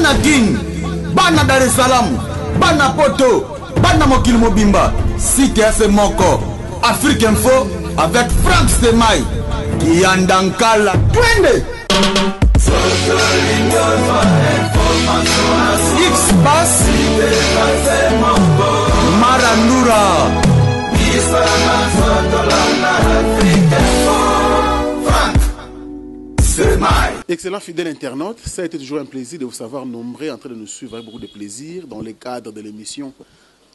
bana Guine, bana Dar es Salaam, bana Poto, bana Mokili Mobimba, Cité FM Moko, Afrique Info avec Franck Semaï, Yandankala, Twende. X-Bass, Marandura. Excellent fidèle internaute, ça a été toujours un plaisir de vous savoir nombreux en train de nous suivre avec beaucoup de plaisir dans le cadre de l'émission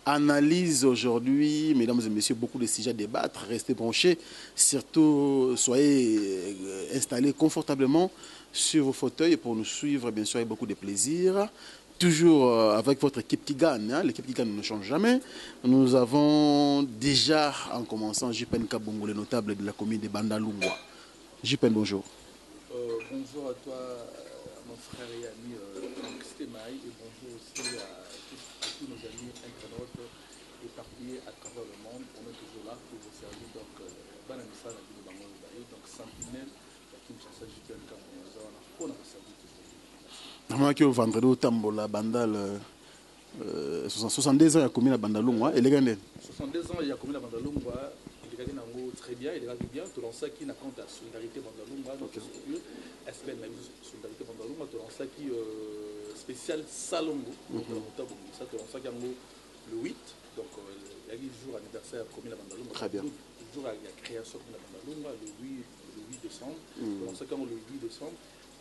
Analyse aujourd'hui. Mesdames et messieurs, beaucoup de sujets à débattre, restez branchés, surtout soyez installés confortablement sur vos fauteuils pour nous suivre bien sûr avec beaucoup de plaisir. Toujours avec votre équipe qui gagne, hein? L'équipe qui gagne ne change jamais. Nous avons déjà, en commençant, Jipen Kabongo, le notable de la commune de Bandalungwa. Jipen, bonjour. Bonjour à toi, mon frère et ami Franck Semaï, et bonjour aussi à tous nos amis internautes éparpillés à travers le monde. On est toujours là pour vous servir. Donc, Banamissa, la ville de Bango, donc Sentinelle, la Kinshasa, Jipen Kabongo, on a servi toujours. Normalement, au vendredi, au Tambola, Bandal, 62 ans, il y a combien à Bandalungwa et les gars 62 ans, il y a combien à Bandalungwa. Très bien, il est bien. Tout ça qui n'a compte à solidarité Bandalungwa, notre structure, SPN, la solidarité Bandalungwa, tout ça qui spécial Salongo, ça tout ça qui a le 8, donc il y a eu le jour anniversaire premier à Bandalungwa. Très bien. Le jour à la création de Bandalungwa, le 8 décembre. Tout ça qui a le 8 décembre.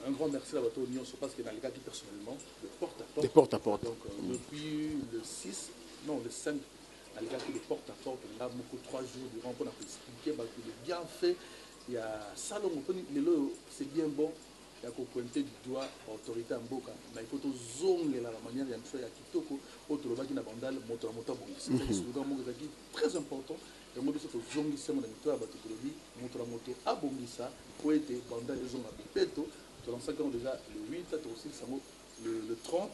Un grand merci à votre union, parce que dans les cas qui personnellement, de porte à porte. De porte à porte. Donc depuis le 6, non le 5. À l'égard de porte à porte, là, beaucoup 3 jours durant pour expliquer le bienfait. Il y a Salon, c'est bien bon. Il y a qu'on pointer du doigt l'autorité en Boka. Mais il faut que zong la manière dont il y a Kitoko, autre qui n'a bandal, moto. C'est un slogan qui est très important. Et moi, je suis zong qui s'est mon ami, moto, à Bongissa, pour être bandal les zong à Bipeto. Tout le monde déjà le 8, aussi le 30,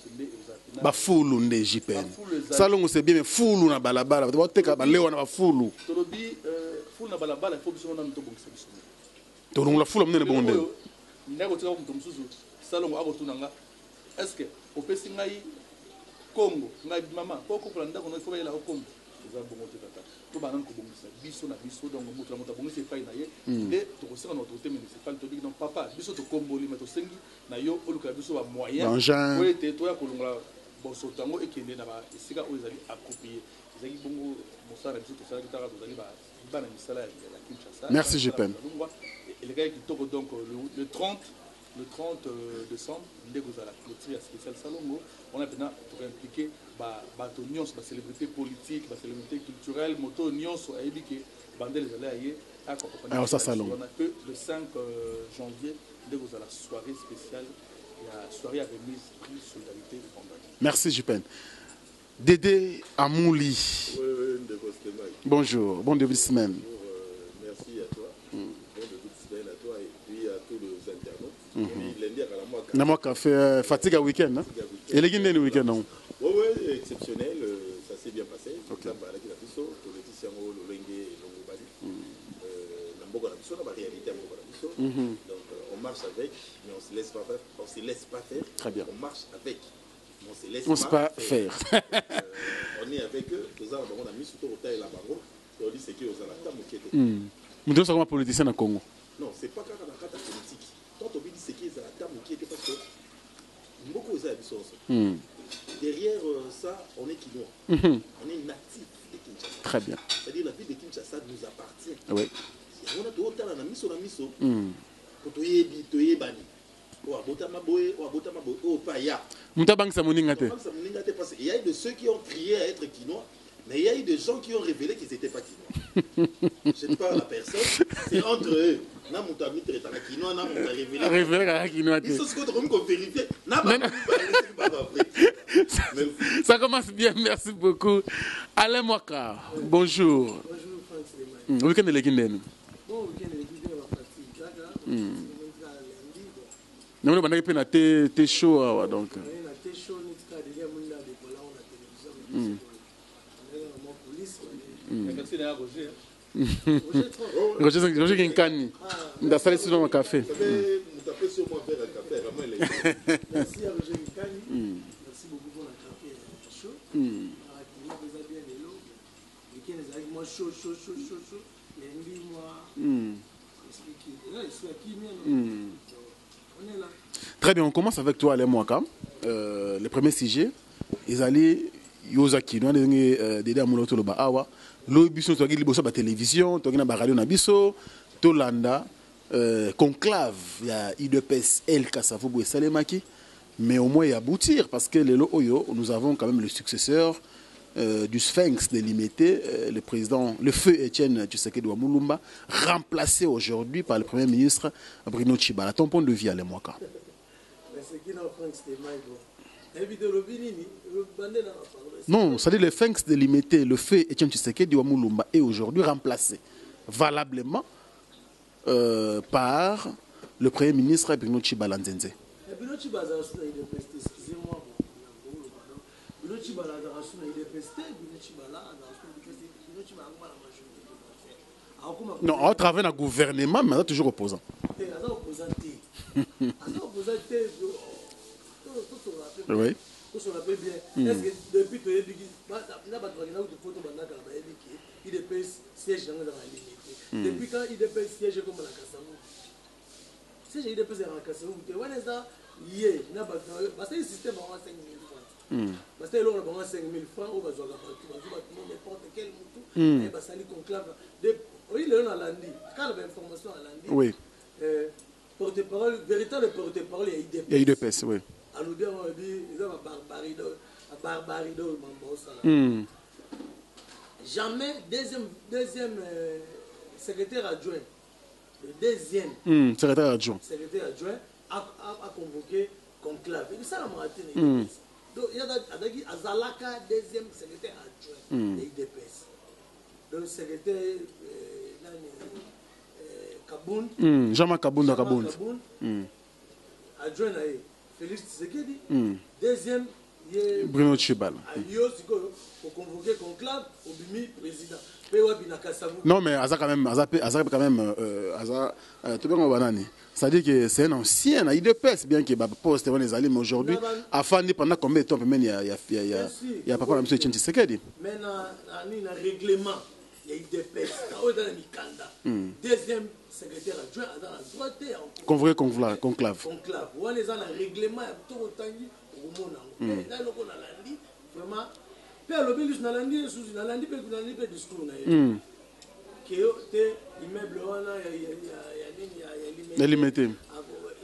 ba fulu nde jipen salongo c'est bien mais fulu na balabala ba teka ba lewa na ba fulu tolobi fulu na balabala il faut biso na mto bongisa biso to la fulu mnene bonde ndako tika mto msusu salongo akotuna nga est-ce que opesi ngai Congo ngai mama poko pour ndako no faut yela Congo za bongo tata to ba nan ko bongisa biso na biso donc moto bongisa epai na ye et to ko sera notre autorité municipale to dit non papa biso to komboli mais to sengi na yo oluka biso ba moyen pour être to ya kolongola boso tango ekende na ba esika o ezali approprié ezali bongo mosala biso to sala kitaka to zali ba bana misala ya Kinshasa. Merci Jipen. Et les gars qui toquent donc le 30 décembre, dès que vous avez la clôture spéciale Salongo, on a maintenant pour impliquer bateau Nyons, la célébrité politique, la célébrité culturelle, moto Nyons, a éduqué, bandel les allés à accompagner. Alors ça Salongo. On a que le 5 janvier, dès que vous avez la soirée spéciale, il y a la soirée à remise prix solidarité de Bandel. Merci Jipen. Dédé Amouli. Bonjour, bon début de semaine. Merci à toi. Bon début de semaine à toi et puis à tous les internautes. Nama café fatigue à week-end. Et les Guinéens le week-end non? Oui, exceptionnel. Ça s'est bien passé. Donc on marche avec, mais on ne se laisse pas faire. On se laisse pas faire. Très bien. On marche avec. On se laisse pas faire. On est avec eux. On a mis sur le taille la barre. On dit c'est qui aux alatams ou qui était. Nous devons savoir politicien au Congo. Non, c'est pas quand on a la politique. Quand on dit c'est qui aux alatams ou qui était parce que beaucoup aux alatams. Derrière ça, on est Kinois. On est natif de Kinshasa. Très bien. C'est-à-dire la ville de Kinshasa nous appartient. Oui. On a tout autant la miso la miso. Pour toi y bani. Oh abotama boy, oh pas ya. Mutabang samuningate. Parce qu'il y a eu de ceux qui ont crié à être Kinois, mais il y a eu des gens qui ont révélé qu'ils n'étaient pas Kinois. Je ne parle à personne. C'est entre eux. Na mutami traité la Kinois, na muta révélé. Révélé à Kinois. Ils sont ce qu'on vérifie. Na pas. Ça commence bien, merci beaucoup. Alain Mwaka, bonjour. Bonjour Franck. Week-end de l'équipe. Bon week-end de l'équipe de la partie. Nous avons fait un show donc. Roger Kinkani. Il a salé sur mon café. Merci à Roger Mikani. Merci beaucoup pour la café chaud. Moi, vous avez bien les lots. Les avec moi chaud. Les envies, moi. Là, ils sont qui, on est là. Très bien, on commence avec toi, Alain Mwaka. Le premier sujet, ils allaient Yozaki, nous avons des amours autour de Bahawa. L'obéissance, tu as dit, la télévision, tu as dit, la radio, Nabiso, Tolanda, conclave, il y a IDPS, El Kassavoubou et Salemaki. Mais au moins, il y a aboutir, parce que les Oyo, nous avons quand même le successeur du Sphinx délimité, le président, le feu Étienne Tshisekedi Wamulumba, remplacé aujourd'hui par le Premier ministre Bruno Tshibala. Ton point de vue, Alain Mwaka. Non, c'est-à-dire le Sphinx délimité, le feu Étienne Tshisekedi Wamulumba est aujourd'hui remplacé valablement par le Premier ministre Bruno Tshibala Nzenze. Bruno Tshibala, excusez-moi. Bruno Tshibala, non, on travaille dans le gouvernement, mais on est toujours opposant. Oui. Depuis que depuis quand il dépêche siège comme la Kassavou. Si j'ai dépêché la Kassavou, tu vois, parce que le système a 5 000 francs. Parce que l'on a 5 000 francs, on va jouer n'importe quel moutou, et va salir conclave. Oui, il est à lundi. Quand il y a information à lundi, oui. Porte-parole, véritable porte-parole, il y a IDPS, oui. À nous dire, on dit, il y a barbarido, jamais deuxième secrétaire adjoint, le deuxième secrétaire adjoint a convoqué conclave. Et ça, la matinée. Donc, il y a Azalaka, deuxième secrétaire adjoint de l'IDPS. Le secrétaire Kaboun. Jean-Marc Kaboun. Adjoint à Félix Tshisekedi. Deuxième, Bruno Tshibala. Pour convoquer conclave au bimi président. Non, mais Aza quand même, c'est-à-dire que c'est un ancien, il IDPS, bien qu'il y ait poste les alliés, mais aujourd'hui, afin de pendant combien de temps, il y a papa M. Tshisekedi. Mais dans le règlement, il y a IDPS, dans le Mikanda. Deuxième secrétaire adjoint dans la droite. Convoqué conclave. Conclave. On est dans le règlement, il y a tout autant de monde. Là, on a lundi, vraiment. Puis à l'obélis, on a lundi, on a lundi, discours. Immeuble, il y a limité.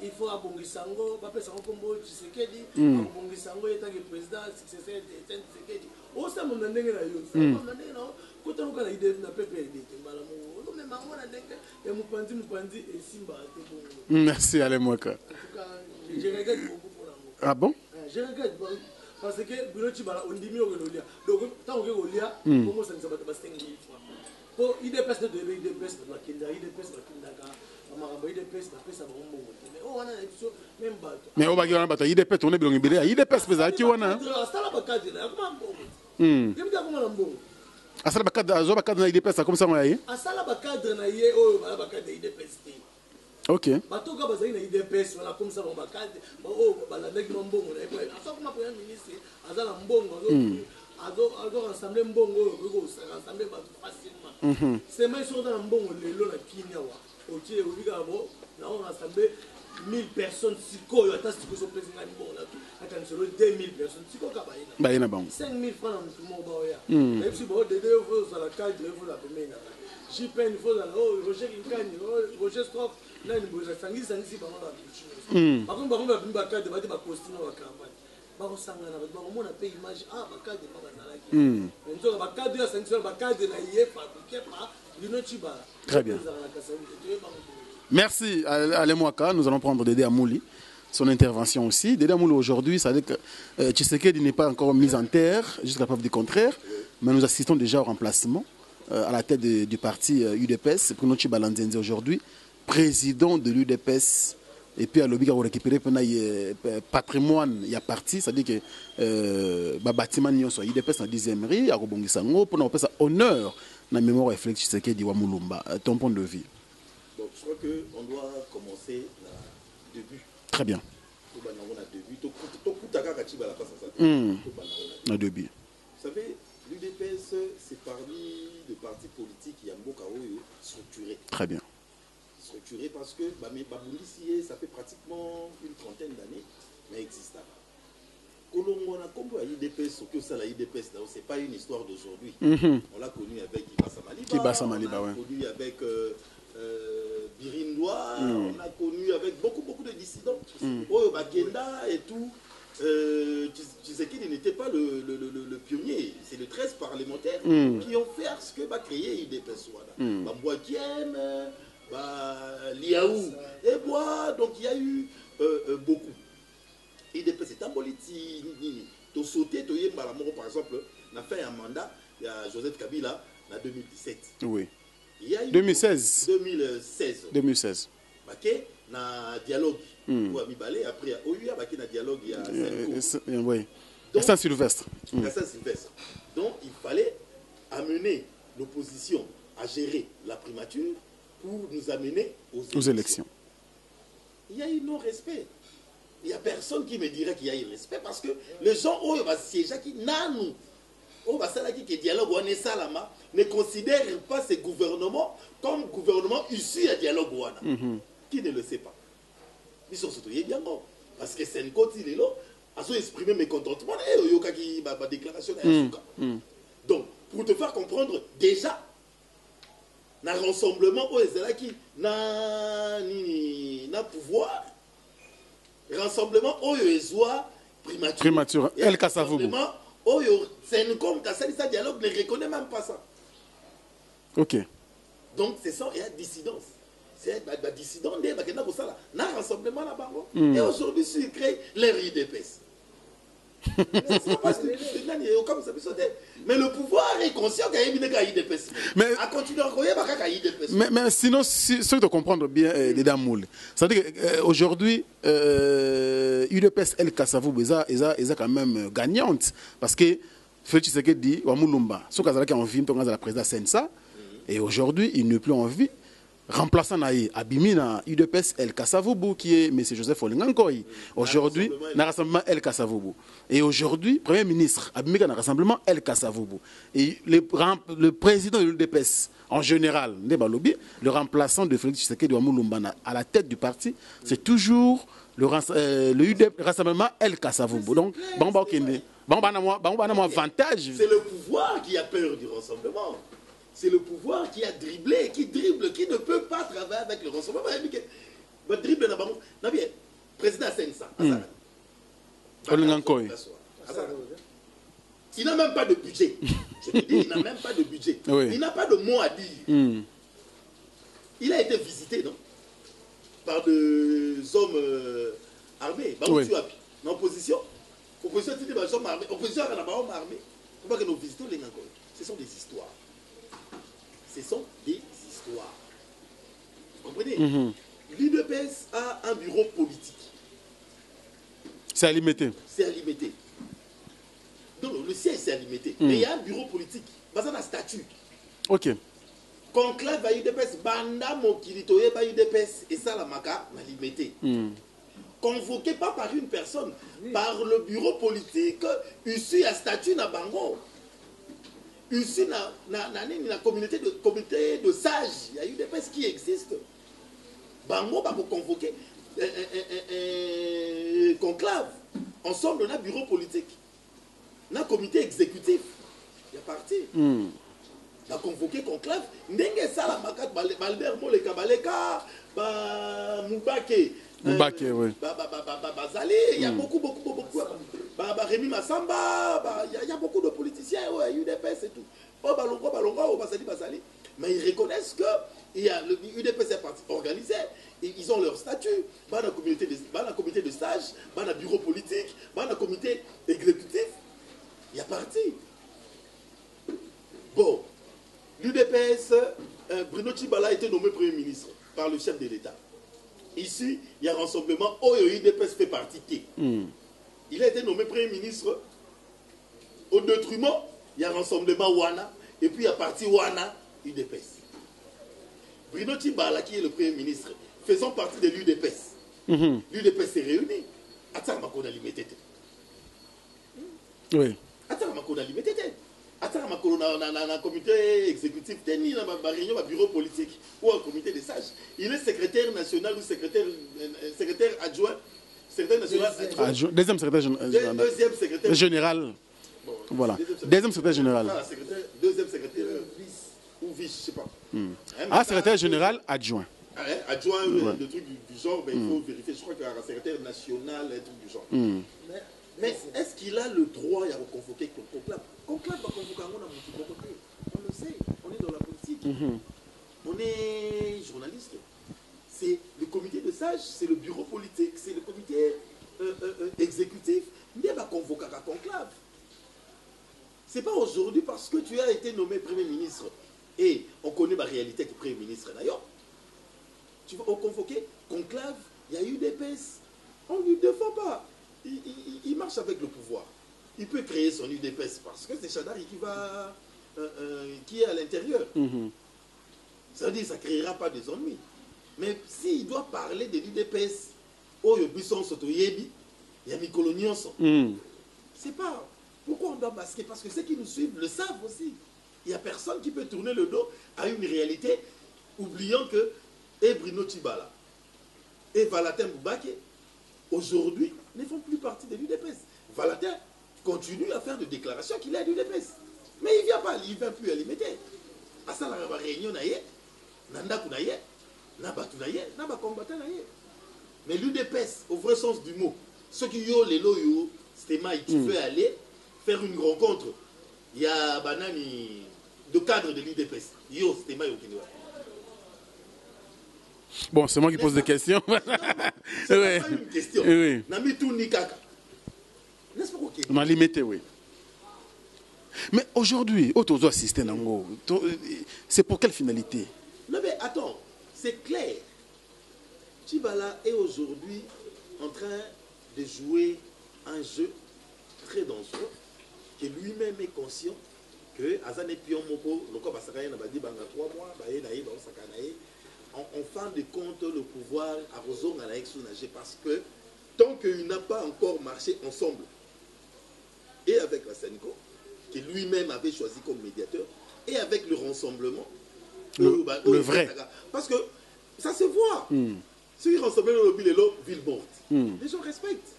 Il faut abongisango, papa sango kombo Tshisekedi, abongisango étant que président successeur de Tshisekedi. Au sein mon ndenge na yo, mon ndenge na ko tanu kana ide na PPD mbala mo. Lo me mango na ndenge et mupanzi et simba te bon. Merci Alain Mwaka. En tout cas, je regrette beaucoup pour l'amour. Ah bon? Je regrette parce que Bruno Tshibala on dit mieux que Lolia. Donc tant que Lolia, comment ça ne s'abat pas 5 000 francs. Pour IDPS de IDPS de la Kinda, IDPS de la Kinda. Mais on va dire que IDPS on est bien libéré. IDPS pesa qui on a. Asala bakadre azo bakadre na IDPS comme ça on y. Asala bakadre na ye o bakadre IDPS. OK. Batoka bazali na IDPS wala comme ça on bakadre o balandaki mbongo na ye. Asa kuma premier ministre azala mbongo azo rassembler mbongo ko rassembler ba facilement. C'est mais sont dans mbongo lelo na kinyawa. Ok, on a rassemblé 1000 personnes, si on a rassemblé 2000 personnes, si on a 5000 francs dans tout le monde. Même si on a la cadre, il faut la payer. JPN, il faut la Roger Inkani, Roger Stroff, là, il faut la sanguine, par contre, on a une cadre, on a un costume, on a un cravate. On a payé image, ah, ma cadre, on a un cadre, fabriqué par Bruno Tshibala. Très bien. Merci Alain Mwaka. Nous allons prendre Dédé Amouli, son intervention aussi. Dédé Amouli aujourd'hui, ça veut dire que Tshisekedi n'est pas encore mis en terre, jusqu'à preuve du contraire, mais nous assistons déjà au remplacement à la tête du parti UDPS, Bruno Tshibala Nzenze aujourd'hui, président de l'UDPS. Et puis à l'objet de récupérer le patrimoine, il y a parti, c'est-à-dire que le bâtiment est UDPS dans la 10e rue, il y a pour faire honneur dans la mémoire réflexe Tshisekedi Wamulumba. Ton point de vue? Donc je crois qu'on doit commencer du début. Très bien. Vous savez, l'UDPS, c'est parmi les partis politiques qui ont beaucoup structuré. Très bien. Structuré parce que ça fait pratiquement une trentaine d'années, mais existe pas. On a compris l'UDPS, c'est pas une histoire d'aujourd'hui. On l'a connu avec Ibassa Maliba, on l'a connu avec Birindoa, on a connu avec beaucoup de dissidents. Bagenda et tout. Tu sais qu'il n'était pas le pionnier, c'est les 13 parlementaires qui ont fait ce que va créer l'UDPS. Bambouakiem, Liaou, et bois, donc il y a eu beaucoup. l'UDPS c'est un politique, tu sauté, tu y par exemple, on a fait un mandat, il y a Joseph Kabila en 2017. Oui. Il y a eu 2016. 2016. Ok, na dialogue. Après, il y a un dialogue. Oui. Saint-Sylvestre. Saint-Sylvestre. Donc, il fallait amener l'opposition à gérer la primature pour nous amener aux élections. Il y a eu non-respect. Il n'y a personne qui me dirait qu'il y a eu respect parce que les gens qui siègent qui ne considèrent pas ces gouvernements comme gouvernement issu à dialogue. Qui ne le sait pas? Ils sont surtout bien bon. Parce que c'est une côte, il est là. Ils ont exprimé mécontentement. Et il y a une déclaration. Donc, pour te faire comprendre, déjà, dans le rassemblement, qui n'a pouvoir, rassemblement, primature. El Kassavoubou. C'est une comme ça dialogue ne reconnaît même pas ça. Ok. Donc, c'est ça, il y a dissidence. C'est des dissidents, il y a un rassemblement là-bas. Et aujourd'hui, ils créent leur UDPS. Mais le pouvoir est conscient qu'il y a une UDPS. Mais sinon, ce que tu comprendre bien, Moule, c'est-à-dire qu'aujourd'hui, UDPS El Kassavoubou est quand même gagnante. Parce que Félix Tshisekedi dit, Wamulumba, ce qu'il a envie de la présidence Sensa, et aujourd'hui, il n'est plus en vie. Remplaçant Naï, Abimina, UDPS El Kassavoubou, qui est M. Joseph Olingankoy. Aujourd'hui, dans le rassemblement El Kassavoubou. Et aujourd'hui, Premier ministre, Abimina dans le rassemblement El Kassavoubou. Et le président de l'UDPS, en général, le remplaçant de Félix Tshisekedi Wamulumba à la tête du parti, c'est toujours le rassemblement El Kassavoubou. Donc, avantage. C'est le pouvoir qui a peur du rassemblement. C'est le pouvoir qui a dribblé, qui ne peut pas travailler avec le rassemblement. Votre dribble n'a bien. Président Sensa. Il n'a même pas de budget. Je te dis, il n'a même pas de budget. Oui. Il n'a pas de mot à dire. Il a été visité, non? Par des hommes armés. Oui. En opposition. Opposition, tu dis, hommes armés. Opposition, il y a des hommes armés. Il ne faut pas que nous visitions les gens. Ce sont des histoires. Ce sont des histoires. Vous comprenez? L'UDPS a un bureau politique. C'est à limiter. C'est à limiter. Donc le siège c'est à limiter. Mais il y a un bureau politique. Basé dans un statut. Ok. Conclave à l'UDPS, Banda Mokilitoye à l'UDPS et ça la maca m'a limité. Convoqué pas par une personne, par le bureau politique, issu à statut na bango. Ici, la communauté de sages, il y a eu des personnes qui existent. Bango va convoquer conclave. Ensemble, on a bureau politique. On a comité exécutif. Il y a parti. On a convoqué conclave. Ndenge sala makat Balbert Mole Kabaleka, Moubake. Moubake, oui. Bazali, il y a beaucoup. Rémi Massamba, il y a beaucoup de politiciens, UDPS et tout. Bazali. Mais ils reconnaissent que l'UDPS est parti organisé, ils ont leur statut. Dans le comité de stage, dans le bureau politique, dans le comité exécutif, il y a parti. Bon, l'UDPS, Bruno Tshibala a été nommé Premier ministre par le chef de l'État. Ici, il y a un rassemblement où l'UDPS fait partie. Il a été nommé Premier ministre. Au détriment, il y a un rassemblement Wana. Et puis il y a parti Wana, UDPS. Bruno Tshibala, qui est le Premier ministre, faisant partie de l'UDPS. L'UDPS s'est réuni. ataka makolo limité te. Oui. Ataka makolo limité te. Ataka makolo na comité exécutif te ni na ba réunion ba bureau politique ou un comité de sages. Il est secrétaire national ou secrétaire adjoint. Secrétaire national adjoint. Deuxième secrétaire général. Deuxième secrétaire général. Bon, voilà. Deuxième secrétaire général. Deuxième secrétaire ou vice, je sais pas. Ah, secrétaire général adjoint. Adjoint, le truc du genre, ben, il faut vérifier. Je crois qu'il y a un secrétaire national, un truc du genre. Mais est-ce qu'il a le droit à reconvoquer Conclave? Conclave va convoquer un côté. On le sait, on est dans la politique. On est journaliste. C'est le comité de sages, c'est le bureau politique, c'est le comité exécutif. Il va convoquer un conclave. Ce n'est pas aujourd'hui parce que tu as été nommé Premier ministre et on connaît la réalité du Premier ministre d'ailleurs. Tu vas convoquer conclave, il y a eu des baisses. On ne lui défend pas. Il marche avec le pouvoir. Il peut créer son UDPS parce que c'est Chadari qui est à l'intérieur. Ça veut dire que ça ne créera pas des ennuis. Mais s'il doit parler de l'UDPS, il y a Mikolo Nyonso. C'est pas... Pourquoi on doit masquer? Parce que ceux qui nous suivent le savent aussi. Il n'y a personne qui peut tourner le dos à une réalité, oubliant que Bruno Tibala et Valatin Boubake, aujourd'hui, ne font plus partie de l'UDPS. Valatin continue à faire des déclarations qu'il est à l'UDPS. Mais il ne vient pas, il ne vient plus à l'imiter. À ça, la réunion, Nandaku naye, Nabatu naye, Nabakombata naye. Mais l'UDPS, au vrai sens du mot, ceux qui ont les loyaux, c'est Maï qui veut aller faire une rencontre. Il y a Banani de cadre de l'UDPS. Yo, c'était Maï au Kenya. Bon, c'est moi qui pose des questions. C'est pas une question. Oui. Nami tout ni kaka. N'est-ce pas ok? On a limité, oui. Mais aujourd'hui, c'est pour quelle finalité? Non mais attends, c'est clair. Tibala est aujourd'hui en train de jouer un jeu très dangereux, que lui-même est conscient que Azane Pion Moko, le corps Basakaye n'a pas dit 3 mois, en fin de compte, le pouvoir a raison à la ex-nagé parce que tant qu'il n'a pas encore marché ensemble et avec la Senko, que lui-même avait choisi comme médiateur, et avec le rassemblement, le vrai. Parce que ça se voit. Ceux qui rassemblent le lobby, ville morte. Les gens respectent.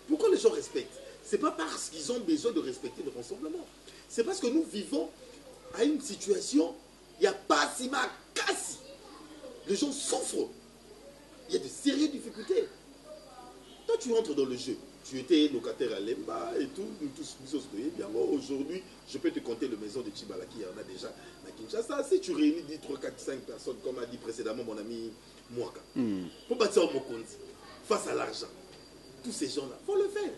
Pourquoi les gens respectent? Ce n'est pas parce qu'ils ont besoin de respecter le rassemblement. C'est parce que nous vivons à une situation, il n'y a pas si mal casse. Les gens souffrent. Il y a de sérieuses difficultés. Toi, tu entres dans le jeu. Tu étais locataire à Lemba et tout. Nous tous, bien aujourd'hui, je peux te compter les maisons de Tibala qui y en a déjà à Kinshasa. Si tu réunis 10, 3, 4, 5 personnes, comme a dit précédemment mon ami Mouaka, pour bâtir un Mokonzi, face à l'argent, tous ces gens-là, il faut le faire.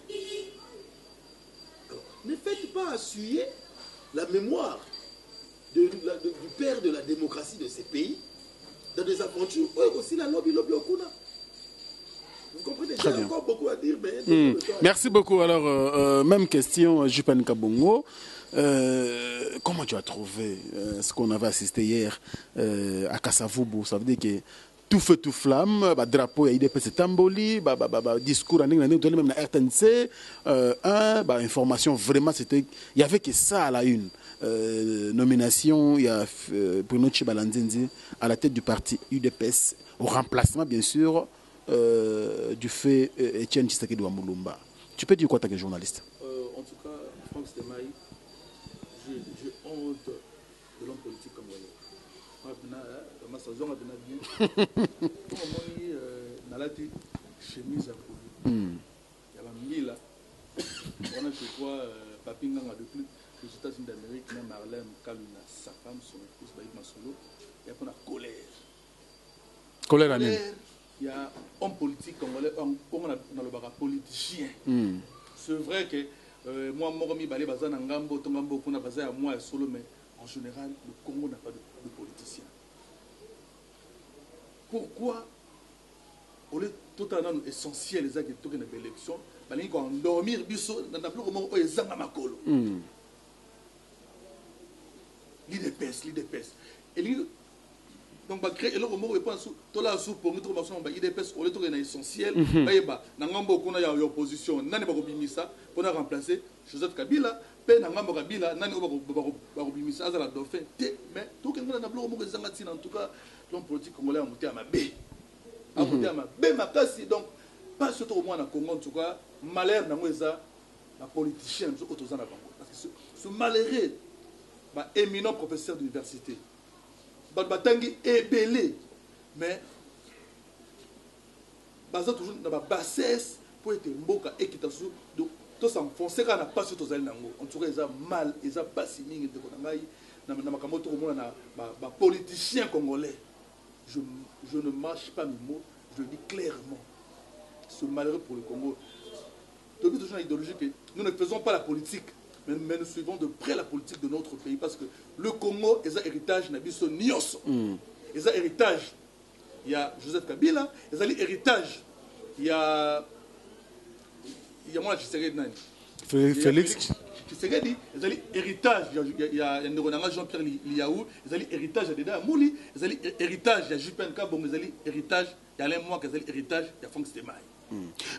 Alors, ne faites pas assuyer la mémoire du père de la démocratie de ces pays dans des aventures. Oui, aussi la lobby Okuna. Vous comprenez? J'ai encore beaucoup à dire, mais... Merci beaucoup. Alors, même question, Jupan Kabongo. Comment tu as trouvé ce qu'on avait assisté hier à Kassavubu? Ça veut dire que tout feu, tout flamme, drapeau, il y a IDPS Tamboli, discours en anglais, même la RTNC, information, vraiment, c'était... Il n'y avait que ça à la une. Nomination, il y a Bruno Tchibalanzinzi à la tête du parti UDPS, au remplacement, bien sûr, du fait Etienne Tshisekedi wa Mulumba. Tu peux dire quoi, tant que journaliste? En tout cas, Franck Stemaï, j'ai honte de l'homme politique comme lui. Ma saison a bien. Pour moi, la chemise à Koulou. Il y a un mille là. On a fait quoi, Papinga depuis les États-Unis d'Amérique, même Marlène, Kaluna, sa femme, son épouse, Baïd Masolo. Il y a une colère. Colère à nous. Il y a un homme politique congolais, on a le politicien. C'est vrai que moi, Moromi Balé Bazan Ngambo, Tongambo, on a basé à moi et solo, mais en général, le Congo n'a pas de politicien. Pourquoi, au lieu de tout un essentiel, les actes de l'élection, il faut endormir, dans le plus moment où ils ont ma colo. L'IDPS. Et donc ba créer eloko moko epansu to la sous pour notre formation ba IDPS au lieu na essentiel ba yeba na ngambo kuna ya opposition nani ba ko bimisa pour na remplacer Joseph Kabila pe na ngambo Kabila nani ba ko bimisa azala dauphin te mais tout que ngona na bloko moko ezanga tina en tout cas l'homme politique congolais a monté à ma baie a monté à ma baie makasi donc pas surtout au moins na Congo en tout cas malheur nango eza ba politicien zo otozana bango parce que ce malheureux ba éminent professeur d'université batangi ebelé mais baza toujours dans la bassesse pour être mboka ekitasu donc to s'enfoncer quand na pas sur tozali nango en tout cas ils a mal ils a pas si mingi de konangai na makambo to komona na ba politicien congolais je ne mâche pas mes mots je le dis clairement ce malheureux pour le Congo depuis toujours l'idéologie que nous ne faisons pas la politique mais nous suivons de près la politique de notre pays parce que le Congo est un héritage Nabiso Nyos. Et un héritage, il y a Joseph Kabila, et un héritage, il y a moi Félix Tshisekedi, il y a héritage, il y a Jean-Pierre Liaou, il y a héritage de Deda Mouli, il y a héritage, il y a Juppen Kabong, il y a héritage, il y a Alain Moua, il y a héritage, il y a Franck Stemai.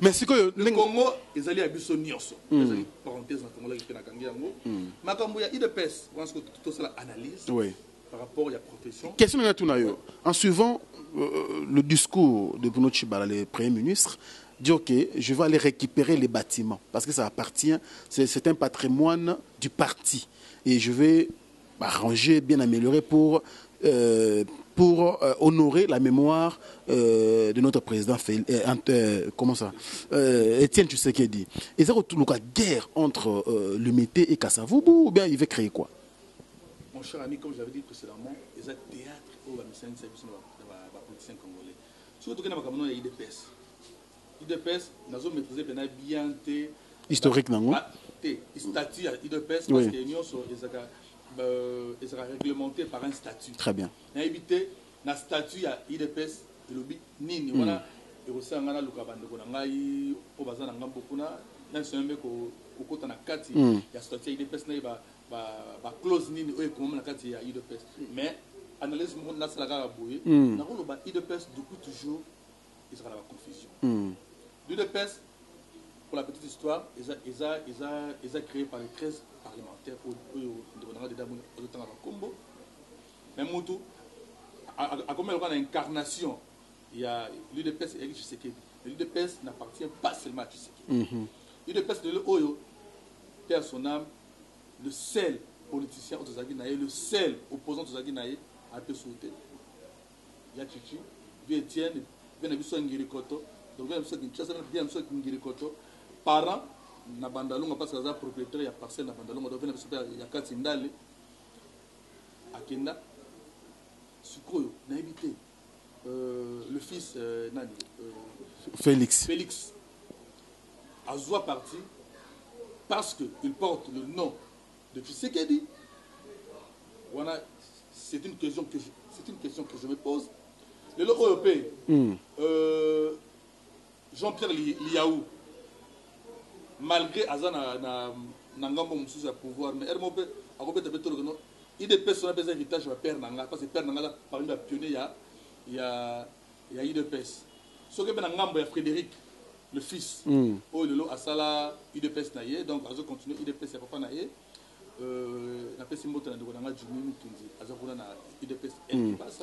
Mais c'est que le Congo, ils allaient à Bisso Nyos. Ils allaient, parenthèse, dans le Congo, ils allaient à Makambo, il y a IDPS, je pense que tout ça analyse par rapport à la profession. Question à Tunayo. En suivant le discours de Bruno Tshibala, le Premier ministre, dit ok, je vais aller récupérer les bâtiments parce que ça appartient, c'est un patrimoine du parti et je vais arranger, bien améliorer pour honorer la mémoire de notre président comment ça Étienne Tshisekedi. Et ça retrouve la guerre entre l'Umité et Kassavubu ou bien il veut créer quoi? Mon cher ami, comme j'avais dit précédemment, il y a théâtre où la mission est politicien congolais. Surtout que nous avons il y a IDPS. IDPS, nous avons maîtrisé bien historique non? Statut à IDPS parce que nous ils sera réglementé par un statut. Très bien. On a évité un statut à IDPS et le but nini voilà et aussi on a le cabane de konangai au bazar n'angambo kuna même si on met au côté na kati il y a statut IDPS na ba close nini ou comment na kati ya IDPS mais analyse mon na sala ka boye na ko ba IDPS depuis toujours il sera la confusion. L'IDPS pour la petite histoire ils a créé par les 13 parlementaires au de Damon au temps à Combo même Moutou à comme il y a une incarnation il y a l'UDPS et Tshisekedi. L'UDPS n'appartient pas seulement à Tshisekedi. L'UDPS de l'Oyo perd son âme le seul politicien le seul opposant de Zaginaye a pu sauter il y a Chichi bien Etienne bien Abisso Ngirikoto donc bien Abisso Ngirikoto parents na bandalonga parce que za propriétaire ya parcelle na bandalonga donc na kati ndale akenda sikoyo na habité le fils nani Félix azwa parti parce que il porte le nom de Tshisekedi. Voilà, c'est une question que je me pose. Le lot européen Jean-Pierre Liaou malgré Azana Nangambo Moussous à pouvoir, mais Hermopé a compris de tout le nom. Il des personnes qui ont héritage de Père Nanga, parce que Père Nanga, parmi les pionniers, il y a IDPS. Ce que Nangamba, il y a Frédéric, le fils. Oh, le lot Asala, IDPS Naye, donc Azo continue, IDPS et Papa Naye. Na pesi mbote na ndonga Jumi Mutunzi, Azo kuna na IDPS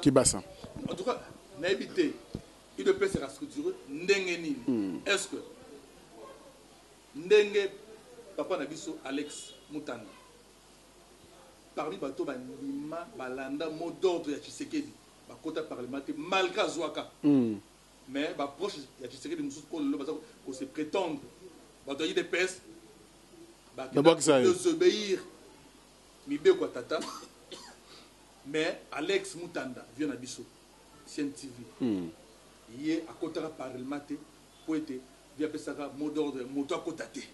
Kibasa. En tout cas, na évité IDPS sera structuré ndenge nini. Est-ce que ndenge papa Nabiso Alex Moutanda parmi bato bandima balanda mot d'ordre ya Tshisekedi bakota parlementaire malgré Azwaka mais ba proche ya Tshisekedi mususu ko le baza ko se prétendre bato IDPS ba désobéir mibe kwa tata mais Alex Moutanda vient na biso CNTV yé akota parlementaire pour être via pesaka mot d'ordre moto akotate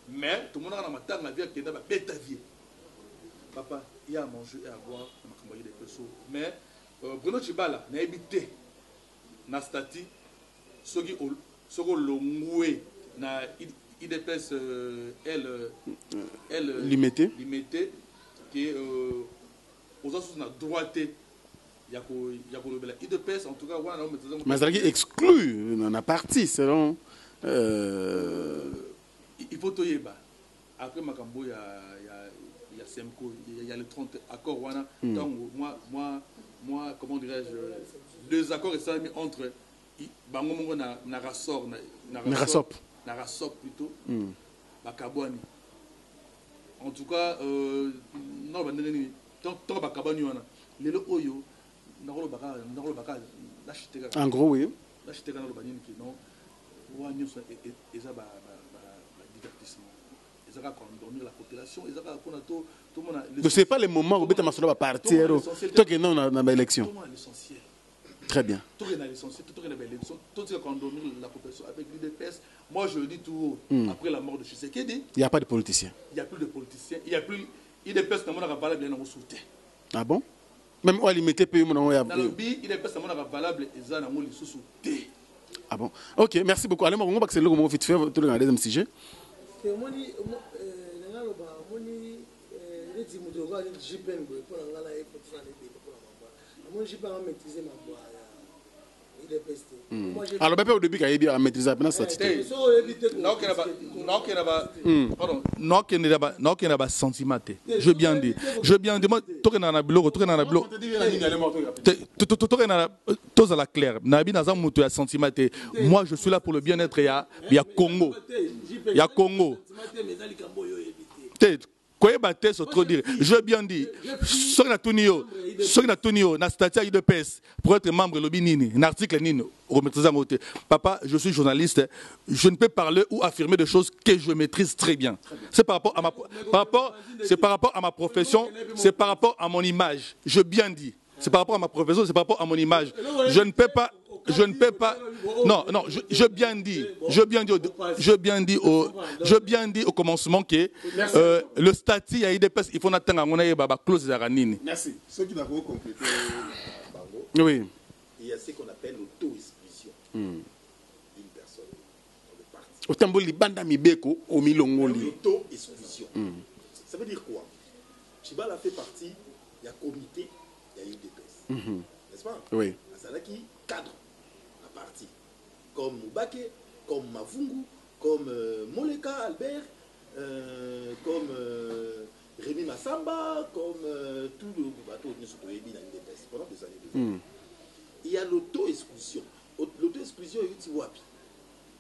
mais tout le monde a matanga via kenda ba beta vie papa il y a à manger et à boire na makambo des perso mais Bruno Tshibala na habité na statut soki longwe na IDPS elle limité qui aux autres na droite IDPS, en tout cas, mais ça est exclu, on a parti selon. Il faut tout y aller. Après Makambo, il y a Semco, il y a les 30 accords. Donc, moi, comment dirais-je, deux accords sont mis entre Bangomongo Narasop plutôt, Bakabouani. En tout cas, non, tant Bakabouani, les Oyo, en gros, oui. Ce n'est pas le moment où on va partir. Toi qui es dans l'élection. Très bien. Moi, je le dis tout haut. Après la mort de Tshisekedi, il n'y a pas de politiciens. Il n'y a plus de politiciens. Il n'y a plus. IDPS n'a pas valable dans le soutien. Ah bon? Même où limité pays, dans le bi, IDPS n'a pas valable et ça n'a pas le soutien. Ah bon? Ok, merci beaucoup. Allez, on va accélérer au moment vite fait. Tout le deuxième sujet. Alors, au début, il y a eu à maîtriser la statistique. Non, qu'il n'y a pas sentiment. Je bien dis. Moi, tout est dans la bloc, tout est dans la bloc. Tout est la claire. Moi, je suis là pour le bien-être. Il y a Congo. Il y a Congo. Je bien dis, ceux qui ont tenu na statut IDPS pour être membre de l'OBI, un article papa, je suis journaliste, je ne peux parler ou affirmer des choses que je maîtrise très bien. C'est par rapport à ma profession, c'est par rapport à mon image. Je bien dis, c'est par rapport à ma profession, c'est par rapport à mon image. Je ne peux pas. Non, je bien dis au commencement que le statut à IDPS, il faut attendre la clause de Ranine. Merci. Ceux qui n'ont complété, oui. Il y a ce qu'on appelle l'auto-exclusion d'une personne dans le parti. Autant que banda mibeko au milongoli. L'auto-exclusion. Ça veut dire quoi? Chibala fait partie, il y a comité, il y a IDPS. N'est-ce pas? Oui. C'est là qui cadre la partie. Comme Moubake, comme Mavungu, comme Moleka Albert, comme Rémi Massamba, comme tout le bateau de Sotoyebi dans l'IDPS pendant des années. Il y a l'auto-exclusion. L'auto-exclusion est wapi.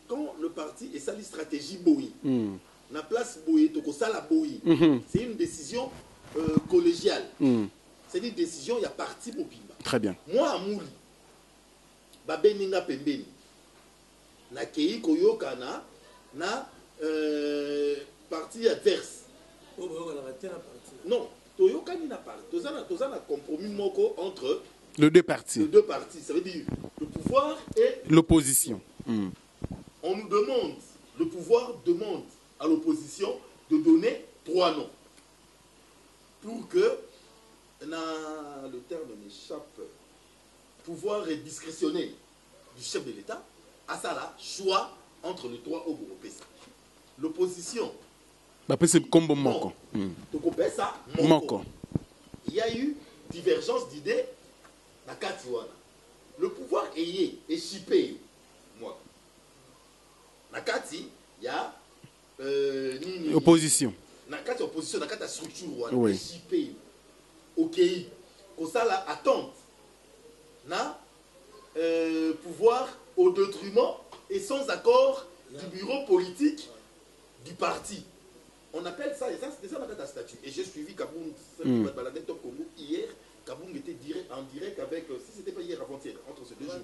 Quand le parti est sa stratégie Boyi, la place Boyi, Tokosala Boyi, c'est une décision collégiale. C'est une décision, il y a parti Mobimba. Très bien. Moi, à Mouli, Babeninga Pembeni, na Kei Koyokana, na parti adverse. Non, Toyokani n'a pas. Tozana compromis moko entre les deux partis. Ça veut dire le pouvoir et l'opposition. On nous demande, le pouvoir demande à l'opposition de donner 3 noms. Pour que, le terme m'échappe, pouvoir est discrétionnel du chef de l'État, à ça là, choix entre les 3 européens. L'opposition. C'est comme Moko. Moko. Il y a eu divergence d'idées. Le pouvoir est chippé. Moi. Nakati, il y a opposition. Nakati opposition, Nakati structure oui. Chippé. OK. Comme ça là attente. Na pouvoir au détriment et sans accord du bureau politique du parti. On appelle ça, et ça c'est ça la statut. Et j'ai suivi Kaboum hier. Kaboum était en direct avec, si c'était pas hier avant-hier, entre ces 2 jours,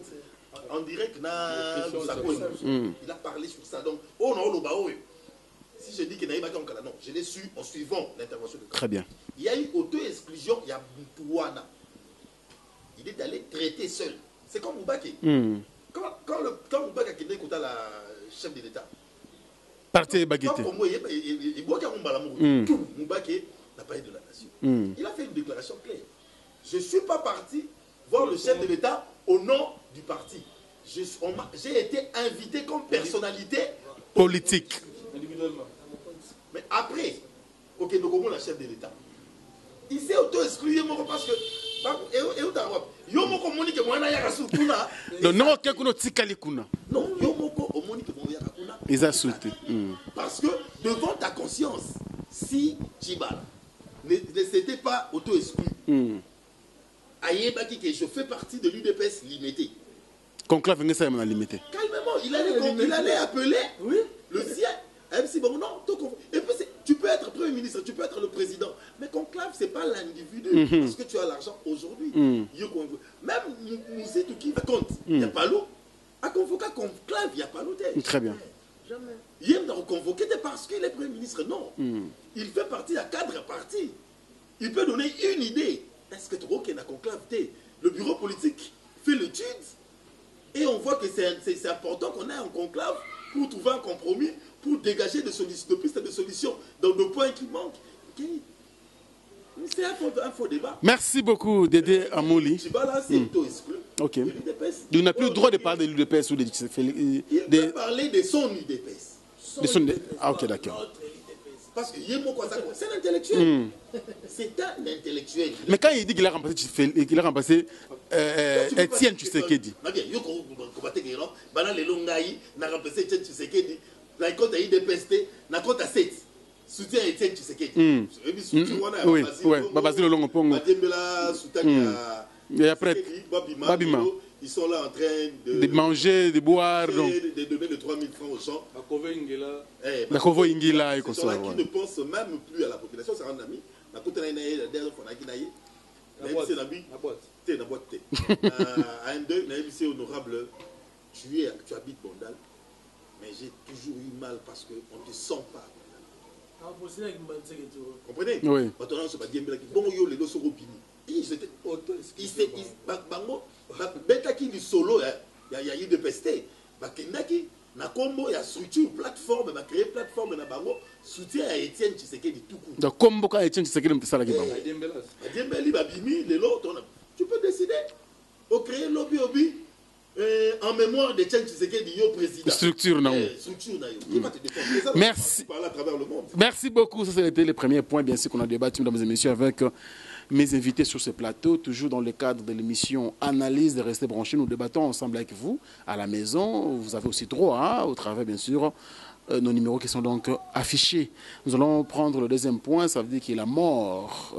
en direct, il a parlé sur ça. Donc, si je dis que Naïba Kankala, non, je l'ai su en suivant l'intervention de Kaboum. Très bien. Il y a eu auto-exclusion, il y a Boutouana. Il est allé traiter seul. C'est comme Moubake. Quand Moubake a quitté la chef de l'État, parti Baguette. Moubake n'a pas été de la nation. Il a fait une déclaration claire. Je ne suis pas parti voir le chef de l'État au nom du parti. J'ai été invité comme personnalité politique. Individuellement. Mais après, ok, donc comment la chef de l'État, il s'est auto-exclu parce que Yo moko monique mwana ya rasul kuna. Donc non quelque tikali kuna. Non, yo moko monique mwana ya kuna. Ils a sauté. Parce que devant ta conscience, si Tchibala ne s'était pas auto-exclu, Ayebaki que je fais partie de l'UDPS limité. Conclave venait ça m'a limité. Calmement, il allait appeler le sien. MC bon non, et puis tu peux être premier ministre, tu peux être le président, mais conclave c'est pas l'individu parce que tu as l'argent aujourd'hui. Même nous c'est tout qui compte. Il y a pas l'eau. À convoquer conclave, il y a pas l'eau. Très bien. Jamais. Il est convoqué parce qu'il est premier ministre, non. Il fait partie d'un cadre parti. Il peut donner une idée. Est-ce que tu vois qu'il y a un conclave? Le bureau politique fait l'étude et on voit que c'est important qu'on ait un conclave pour trouver un compromis, pour dégager des pistes de solutions dans nos points qui manquent. C'est un faux débat. Merci beaucoup, Dédé Amouli. Tchibala, c'est auto-exclu. Ok. Il n'a plus le droit de parler de l'UDPS ou de... Il peut parler de son UDPS. Ah, ok, d'accord. Parce que c'est un intellectuel. C'est un intellectuel. Mais quand il dit qu'il a remplacé Etienne Tshisekedi. Soutien Etienne Tshisekedi. Oui, Babazile Longo Pongo. Et après, Babima. Ils sont là en train de manger, de boire. De donner les 3000 francs aux gens. Bakovo Ingila et qui ne pensent même plus à la population. C'est un ami. La boîte. Honorable, tu habites Bondal, mais j'ai toujours eu mal parce qu'on ne te sent pas. Comprenez? Oui. Il solo, il y a eu de pesté. Na combo, il y a structure, plateforme, il a créé plateforme, il a soutien à Etienne Tshisekedi tout court. Donc, combo quand Etienne Tshisekedi, c'est ça qui tu peux décider de créer lobby en mémoire de Etienne Tshisekedi, le président. Structure, non. Qui va te défendre? Merci. À travers le monde. Merci beaucoup. Ça, c'était les premiers points, bien sûr, qu'on a débattu, mesdames et messieurs, avec mes invités sur ce plateau, toujours dans le cadre de l'émission Analyse de Rester Branchés. Nous débattons ensemble avec vous à la maison. Vous avez aussi droit, au travers, bien sûr, nos numéros qui sont donc affichés. Nous allons prendre le deuxième point, ça veut dire qu'il y a la mort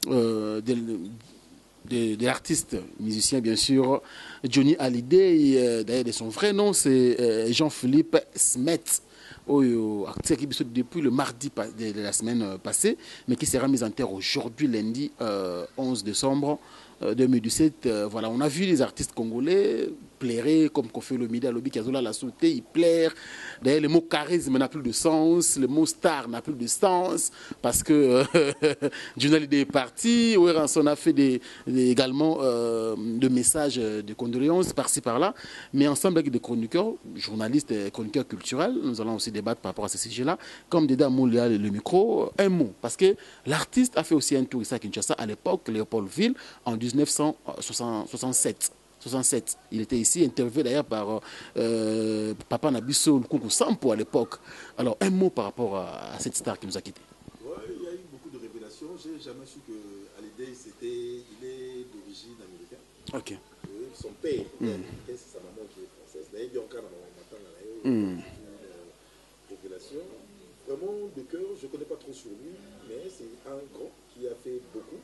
de l'artiste musicien, bien sûr, Johnny Hallyday. D'ailleurs, de son vrai nom, c'est Jean-Philippe Smet. Depuis le mardi de la semaine passée, mais qui sera mise en terre aujourd'hui, lundi 11 décembre 2017. Voilà, on a vu les artistes congolais plairer comme Kofi Olomide, Alobi Kazola l'a sauté, il plaire. D'ailleurs, le mot charisme n'a plus de sens, le mot star n'a plus de sens, parce que Johnny Hallyday est parti, on a fait également des messages de condoléances par-ci par-là, mais ensemble avec des chroniqueurs, journalistes et chroniqueurs culturels, nous allons aussi débattre par rapport à ce sujet-là, comme Dédé Amouli a le micro, un mot, parce que l'artiste a fait aussi un tour ici à Kinshasa à l'époque, Léopoldville, en 1967. Il était ici, interviewé d'ailleurs par Papa Nabiso Nkunku Sampo à l'époque. Alors, un mot par rapport à cette star qui nous a quittés. Oui, il y a eu beaucoup de révélations. Je n'ai jamais su que Hallyday, il est d'origine américaine. Ok. Oui, son père est américain, c'est sa maman qui est française. D'ailleurs, il y a encore une révélation. Vraiment, de cœur, je ne connais pas trop sur lui, mais c'est un grand qui a fait beaucoup.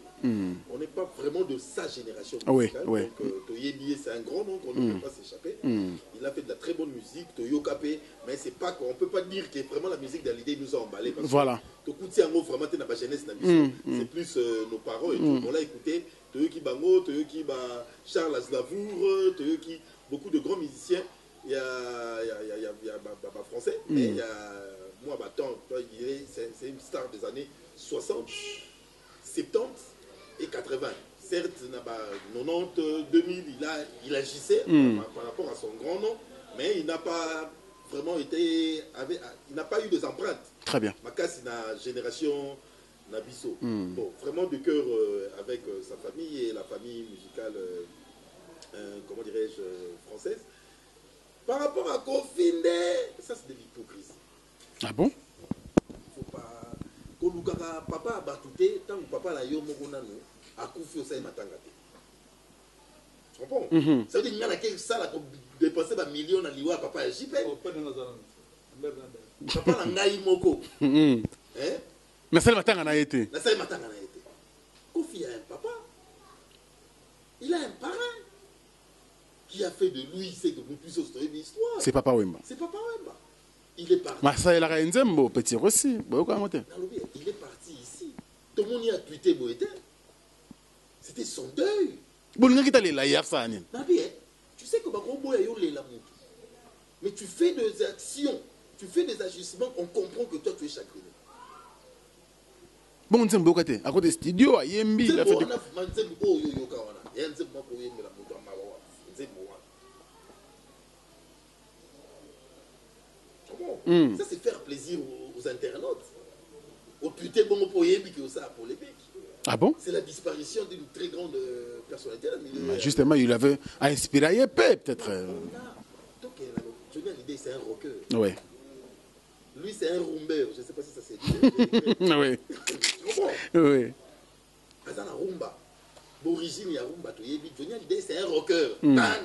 On n'est pas vraiment de sa génération musicale. Oui. Donc, Toyebi, c'est un grand nom qu'on ne peut pas s'échapper. Il a fait de la très bonne musique, Toyo Kapé, mais c'est pas qu'on ne peut pas dire que vraiment la musique d'Hallyday nous a emballé. Parce voilà. Que vraiment, c'est la jeunesse, c'est plus nos parents et tout. On l'a écouté, Toyoki Bango, Toyoki Charles Aznavour, Toyoki, beaucoup de grands musiciens. Il y a Baba français, et il y a moi, c'est une star des années 60, 70 et 80. Certes, 90, 2000, il agissait par rapport à son grand nom, mais il n'a pas vraiment été... il n'a pas eu des empreintes. Très bien. Makas, c'est la génération Nabiso. Bon, vraiment de cœur avec sa famille et la famille musicale, comment dirais-je, française. Par rapport à Kofinde, ça c'est de l'hypocrisie. Ah bon? Faut pas. Kolukaka papa a batouté, tant que papa la yo mokonano, akufi osali matanga te. Tu comprends? Ça veut dire ngana ke sala ko dépenser ba millions na liwa papa ya JP. Papa na ngai moko. Mais ça le matanga na été. Na sala matanga na été. Kofi a un papa. Il a un parrain qui a fait de lui c'est que nous puissions se l'histoire. C'est Papa Wemba. C'est Papa Wemba. Il est parti. Massa il a Nzembo petit aussi. Il est parti ici. Tout le monde y a tweeté Boété. C'était son deuil. Bon, tu sais que mais tu fais des actions, tu fais des agissements, on comprend que toi tu es chagriné. Bon, tu sais, à côté studio, à Yembi, il a fait ça c'est faire plaisir aux internautes. Au Twitter, bon, pour Yembi qui ça pour les mecs. Ah bon? C'est la disparition d'une très grande personnalité. Justement, il avait inspiré peut-être. Donc, Johnny Hallyday, c'est un rocker. Oui. Lui, c'est un rumber. Je ne sais pas si ça s'est dit. Oui. Tu comprends? Oui. Dans la rumba, l'origine, il y a rumba. Johnny Hallyday, c'est un rocker. On a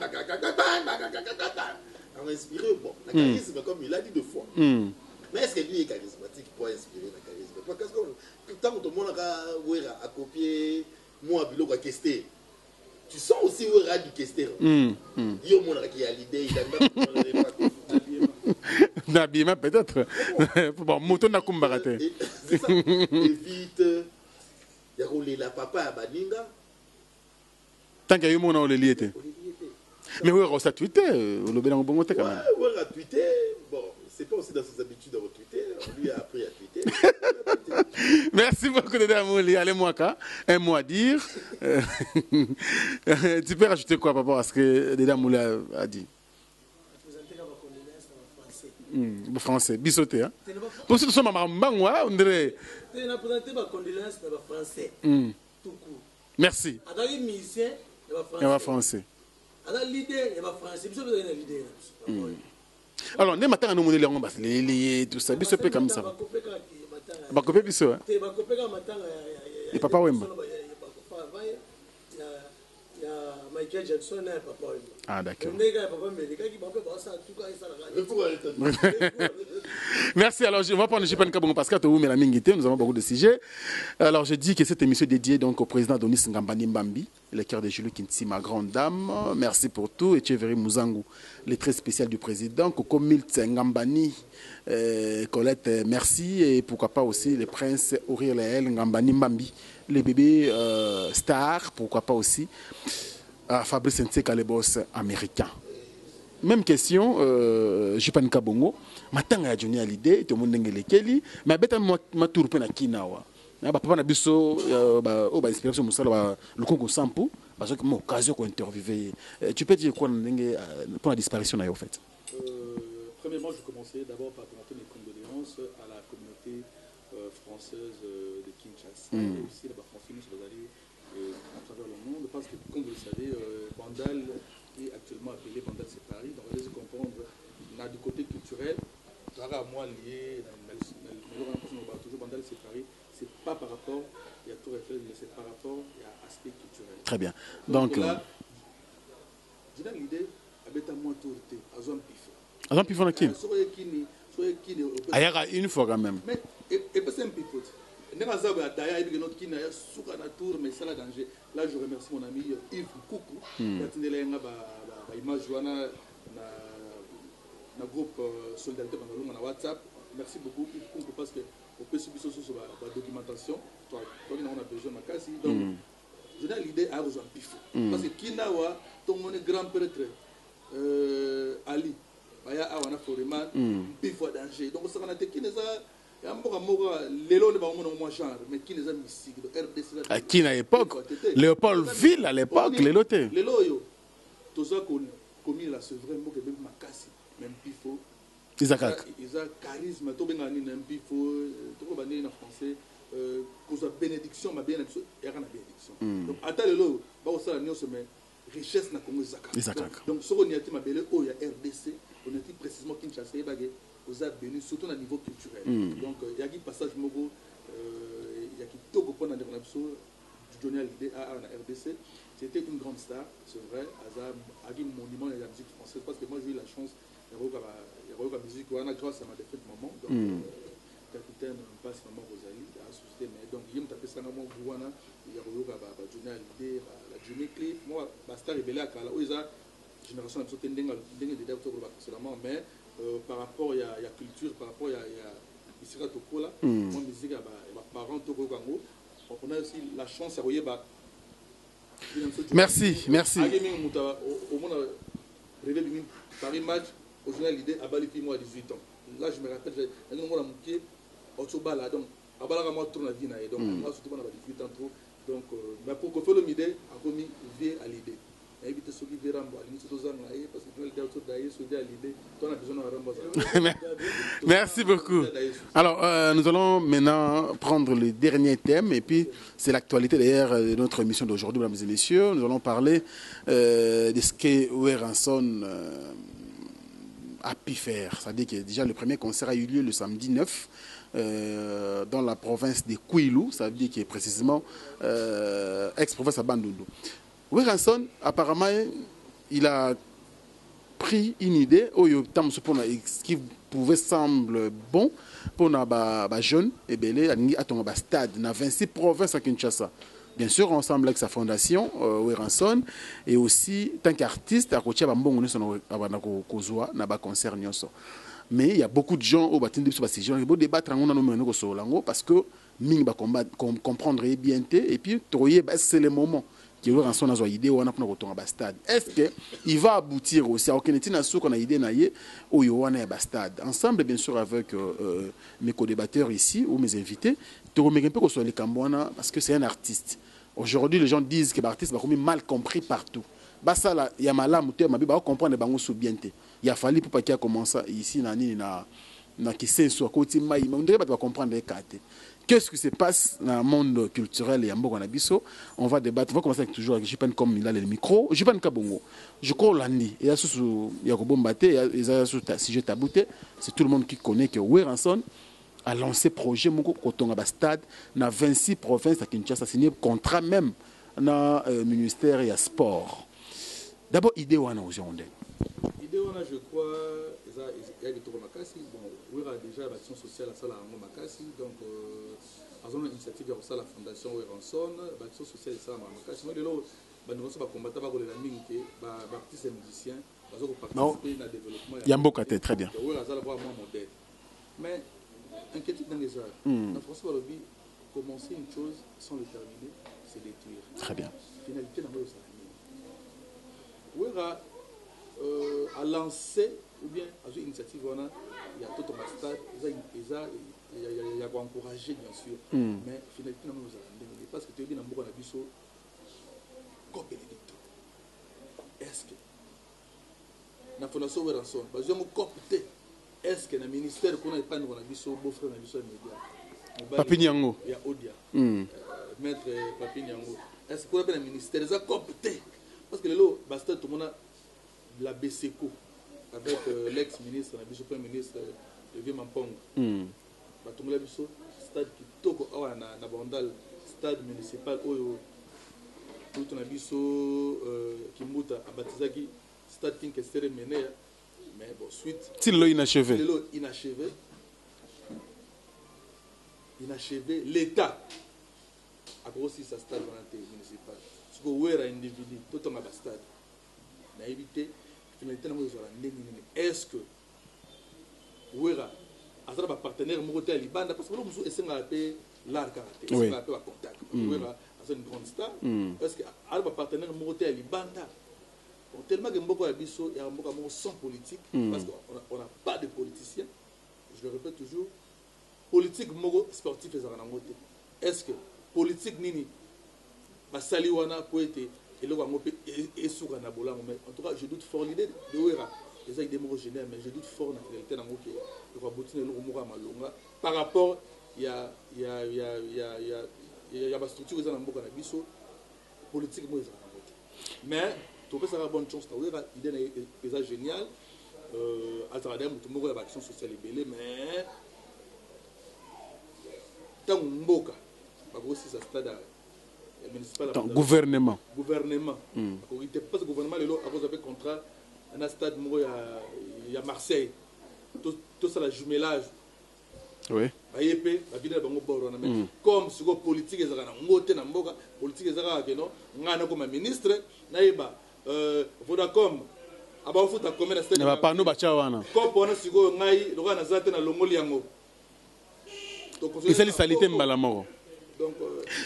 inspiré, bon, la charisme, comme il a dit 2 fois. Mais est-ce que lui est charismatique pour inspirer la charisme? Parce que tant que tout le monde a copié moi, Biloko a questé, tu sens aussi où il y a du questé. Il y a mon qui a l'idée, il a Nabima peut-être. Bon, Moto n'a pas raté. C'est ça. Et vite, il y a roulé la papa à Baninga. Tant qu'il y a eu mon nom, le lié. Mais oui, on s'est tweeté. Le bénin bon quand même. Oui, on a tweeté. Bon, c'est pas aussi dans ses habitudes de retweeter. Lui a appris à tweeter. Merci beaucoup, Dédé Mouli. Allez, moi, un mot à dire. Tu peux rajouter quoi par rapport à ce que Dédé Mouli a dit? Le français, bissoté. Hein? Pour ceux qui sont à on dirait. Merci. Il y a français. Alors, les matins, nous avons les tout ça. Bisous comme ça. Bakopé bisous. Et Papa Wemba. Ah, d'accord. Merci. Alors, on va prendre le Jipan Kabongo parce que nous avons beaucoup de sujets. Alors, je dis que cette émission est dédiée donc au président Donis Ngambani Mbambi, le cœur de Julie Kinti, ma grande dame. Merci pour tout. Et Thierry Mouzangou, le très spécial du président. Coco Milt Ngambani, Colette, merci. Et pourquoi pas aussi le prince Aurélien Laël Ngambani Mbambi, les bébés stars, pourquoi pas aussi. Fabrice Nseka, le boss américain. Même question, Jipan Kabongo. Matanga ya Johnny Hallyday, tout le monde est lekeli, mais beta ma tour pe na kinawa. Na papa na biso ba inspiration musala le Congo Sampo, parce que mon occasion qu'on interviewer. Tu peux dire quoi pour la disparition là en fait? Premièrement, je commençais d'abord par présenter mes condoléances à la communauté française de Kinshasa et aussi la francophonie à travers le monde, parce que comme vous le savez, Bandal est actuellement appelé Bandal c'est Paris, donc vous allez comprendre du côté culturel. À moi lié, toujours Bandal c'est Paris, c'est pas par rapport, il y a tout référé, mais c'est par rapport à l'aspect culturel. Très bien. Donc là, j'ai l'idée, avec un mois tourté, à Zone Pifo. À Zone Pifo, Ayara une fois quand même. Mais, et pas c'est un pifo. Là, je remercie mon ami Yves Koukou, qui a été dans le groupe Solidarité dans WhatsApp. Merci beaucoup Yves Koukou parce que on peut subir sur la documentation. Toi, on a besoin de casser. Donc, je n'ai l'idée à rejoindre Pifo. Parce que Kinawa, ton grand prêtre Ali, Baya Awana Foreman, Pifo danger. Donc, ça va être qui les a. À qui à l'époque Léopold Ville à l'époque, les lotés. Les loyaux. Tout ça commis la sevraine, même Pifo. Ils ont charisme, tout bien même Pifo, tout bien en français. Cause bénédiction, ma bénédiction, et rien à bénédiction. Donc, à tel lot, ça la richesse na Congo Zaka. Donc, ce qu'on y a dit, ma belle, il y a RDC, on a dit précisément Kinshasa et Bagé. Aux bénis, surtout au niveau culturel. Donc, il y a un passage, il y a qui toque au point de Johnny Hallyday à la RDC. C'était une grande star, c'est vrai, à un monument de la musique française, parce que moi j'ai eu la chance de voir la musique grâce à ma défaite maman, donc capitaine passe maman Rosalie, à la société, mais donc il m'a tapé ça dans mon bouana, il y a Johnny Hallyday, la Jimmy Cliff, moi, la star est belle à Kala, où ils ont génération de sauter mais par rapport à la culture, par rapport à la Toko là, moi musique, mes parents Toko Gango, on a aussi la chance de voir. Merci, merci. Paris match, au journal l'idée à Balifi moi à 18 ans. Là je me rappelle, j'ai un moment qui Otsobala donc à Balagama tourne la vie donc moi surtout on a 18 ans trop donc mais pour que le midé a commis vie à l'idée. Éviter ceux qui verront à l'inition aux années parce que le delta d'ailleurs se dit à l'idée, on a besoin de ramboser. Merci beaucoup. Alors nous allons maintenant prendre le dernier thème et puis c'est l'actualité d'ailleurs de notre émission d'aujourd'hui, mesdames et messieurs. Nous allons parler de ce que Weranson a pu faire. C'est-à-dire que déjà le premier concert a eu lieu le samedi 9 dans la province de Kwilu, ça veut dire que précisément ex-province à Bandundu. Weranson, apparemment, il a pris une idée qui pouvait sembler bon pour les jeunes et belé à ton stade dans 26 provinces à Kinshasa. Bien sûr, ensemble avec sa fondation, Weranson, et aussi tant qu'artiste, à côté de concert. Mais il y a beaucoup de gens au bâtiment de qui débattre parce que Ming va comprendre bien et puis c'est le moment. Qui aura son idée ou un stade. Est-ce qu'il va aboutir aussi à aucune idée au stade? Ensemble, bien sûr, avec mes co-débatteurs ici ou mes invités, parce que c'est un artiste. Aujourd'hui, les gens disent que l'artiste va mal compris partout. Il y a mal à comprendre bien. Il a fallu pour qu'il a commencé ici, comprendre les cartes. Qu'est-ce qui se passe dans le monde culturel et en Bourgogne-Nabiso? On va débattre. On va commencer avec toujours avec Jipan comme il a le micro. Jipan Kabongo. Je crois Landi. Il y a il y a sujet tabouté. C'est tout le monde qui connaît que Weranson a lancé projet Moko Kotonga Stade dans 26 provinces à Kinshasa, signé contrat même dans le ministère et sport. D'abord, idée wana aujourd'hui. Idée wana, je crois, il y a des tours Makassi. Bon, Wera déjà l'action sociale à Sala Makassi, donc à une initiative de la fondation Weranson, l'action sociale à Sala Makassi. Moi, là, nous sommes combattre par les amis qui artistes et musiciens, participer dans le développement. Il y a beaucoup de très bien. Wera ça avoir moins modèle. Mais inquiétude dans les heures. En France, on va commencer une chose sans le terminer, c'est détruire. Très bien. Finalité dans le Wera a lancé ou bien à une initiative il y a tout un stade il y a encouragé bien sûr mais finalement nous allons parce que tu es bien dans le biso comme Bénédicto est-ce que la fondation Weranson parce que nous copter est-ce que le ministère qu'on a pas dans le biso beau frère dans le biso média Papinyango il y a Odia maître Papinyango est-ce que le ministère ça copter parce que le basta tout le monde la BCECO avec l'ex-ministre, le premier ministre de Vieux Mampong. Tout le monde stade qui toque à Bandal, stade municipal où tout le monde qui monte à Batizaki, stade qui est mené, mais bon, suite. C'est l'inachevé. Inachevé, l'État a grossi sa stade municipal. Ce que où est un individu, tout le monde à stade. On a évité. Est-ce que Wera a un partenaire à Libanda parce que nous sommes appelés l'art karaté, nous sommes appelés à contact. Wera a une grande star. Est-ce que a un partenaire à Libanda? Tellement que beaucoup d'habitants et beaucoup sans politique parce qu'on n'a pas de politiciens. Je le répète toujours, politique sportif est-ce que politique nini Basaliwana peut être et en tout cas, je doute fort l'idée de Wera. Les idées générales, mais je doute fort dans la réalité par rapport il y a une structure qui est politique. Mais tout ça a bonne chance. L'idée est géniale. À travers tout le monde, l'action sociale est belle, mais tant que Mboka, aussi ça stade municipal Donc, gouvernement. Gouvernement. Il était pas gouvernement, à cause avec contrat, un stade, il y a Marseille. Tout ça, le jumelage. Oui. Comme si la politique est politique est ministre, Vodacom.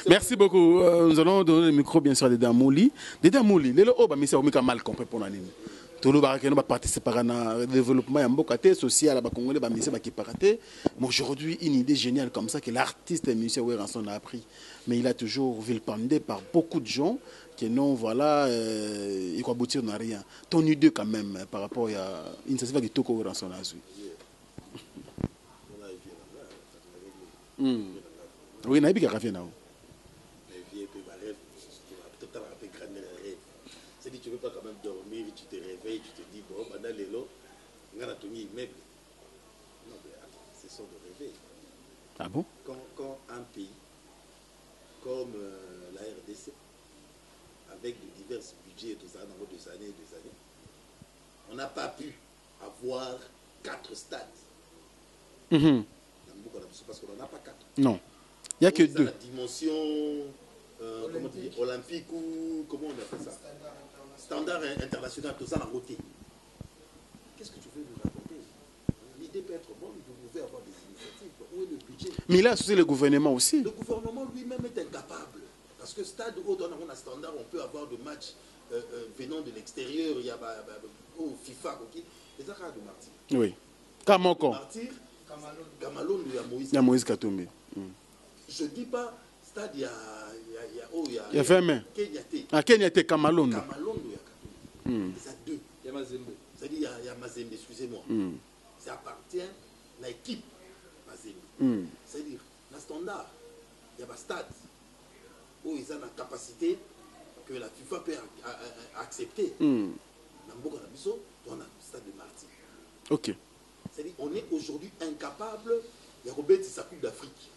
Merci beaucoup. Nous allons donner le micro bien sûr à Dédé Mouli. Dédé Mouli, les gens ont mal compris pour l'année. Tout le monde va participer à le développement social, mais aujourd'hui, une idée géniale comme ça que l'artiste et musicien Weranson a appris. Mais il a toujours villependé par beaucoup de gens qui non, voilà, il faut aboutir à rien. Ton idée quand même par rapport à une initiative de Toko Weranson a su. Oui, il y a des gens tu ne peux pas quand même dormir, tu te réveilles, tu te dis, bon, pendant les lots, on a tenu immeuble. Non, mais attends, c'est ça de rêver. Ah bon? Quand un pays comme la RDC, avec de divers budgets et tout ça, dans des années et des années, on n'a pas pu avoir 4 stades. Parce qu'on n'en a pas 4. Non. Il n'y a que 2. La dimension comment dire, olympique ou comment on appelle ça? Standard international, tout ça dans côté. Qu'est-ce que tu veux nous raconter? L'idée peut être bonne, vous pouvez avoir des initiatives. Où est le budget? Mais il a associé le gouvernement aussi. Le gouvernement lui-même est incapable. Parce que stade où on a standard, on peut avoir des matchs venant de l'extérieur. Il y a au FIFA, ok? Et ça, de Martyr. Oui. Kamoko. Martyr, Kamalon, il y a Moïse Katumbi. Je ne dis pas stade, il y a il y a 20 mains. À Kenyate, Kamalon. Kamalon, il y a Katumbi. C'est 2. Il y a Mazembe. C'est-à-dire, il y a Mazembe, excusez-moi. Ça appartient à l'équipe Mazembe. C'est-à-dire, la standard, il y a un stade où ils ont la capacité que la FIFA peut accepter. Dans beaucoup de bisous, on a le stade de Martyr. Ok. C'est-à-dire, on est aujourd'hui incapable de remettre sa Coupe d'Afrique.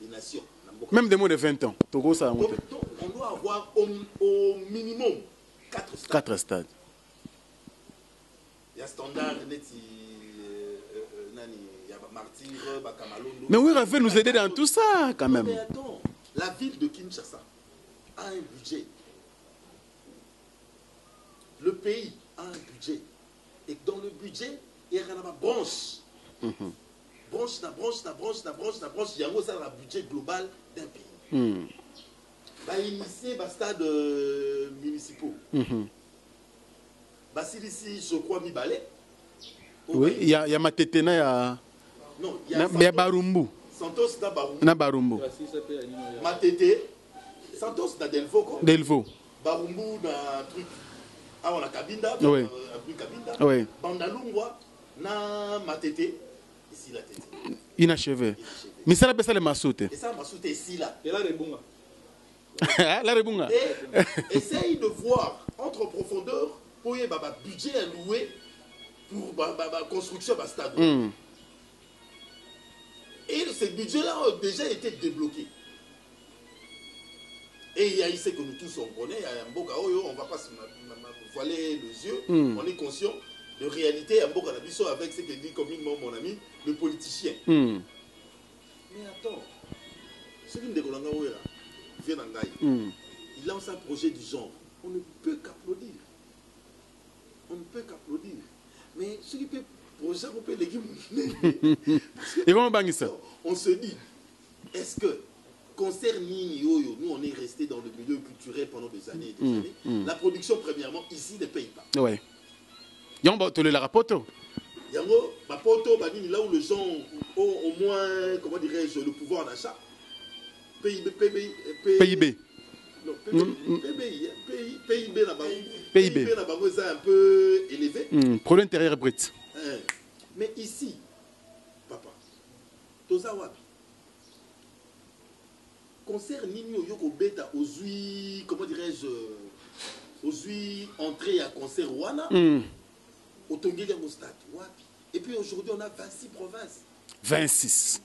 Les nations. Même des mots de 20 ans. Togo, ça a monté. Donc, on doit avoir au minimum 4 stades. 4 stades. Il y a Standard, il y a Martyr, Kamalon. Mais oui, il va nous aider dans tout ça, quand même. Mais attends, la ville de Kinshasa a un budget. Le pays a un budget. Et dans le budget, il y a une branche. Branche, il y a un budget global d'un pays. Initier les stades municipaux. Ici, je crois, Mibalé. Oui, il y a Matetena, il y a. Non, il y a Barumbu. Santos na Barumbu. Matete, Santos na Delvo. Delvo. Barumbu na truc. Ah, on a Kabinda. Oui. Oui. Bandalungwa na Matete. Ici la tête. Inachevé. Mais ça la le Massoute. Et ça Massoute ici là. Et là Rebunga. La Rebunga. Essaye de voir entre profondeur pour y avoir un budget alloué pour la construction de stade. Et ce budget-là a déjà été débloqué. Et il y a ici que nous tous on connaît, il y a un beau on ne va pas se voiler les yeux, on est conscient de réalité, un beau cannabis avec ce que dit communément mon ami, le politicien. Mais attends, c'est une décolanga vient en Gaï. Il lance un projet du genre. On ne peut qu'applaudir. On ne peut qu'applaudir. Mais ce qui peut projet, on peut légumes. On se dit, est-ce que concernant nous on est resté dans le milieu culturel pendant des années et des années. La production premièrement ici ne paye pas. Oui. Yambo tu le rapoto. Yango bapoto banini là où les gens ont au moins comment dirais-je le pouvoir d'achat. PIB. Non, PIB là-bas. PIB là-bas c'est un peu élevé. Produit intérieur brut. Mais ici, papa, Tozawabi. Concert Nino Yoko Beta Ozui, comment dirais-je, Ozui entrée à concert Wana, au Tongué Stade. Et puis aujourd'hui, on a 26 provinces. 26.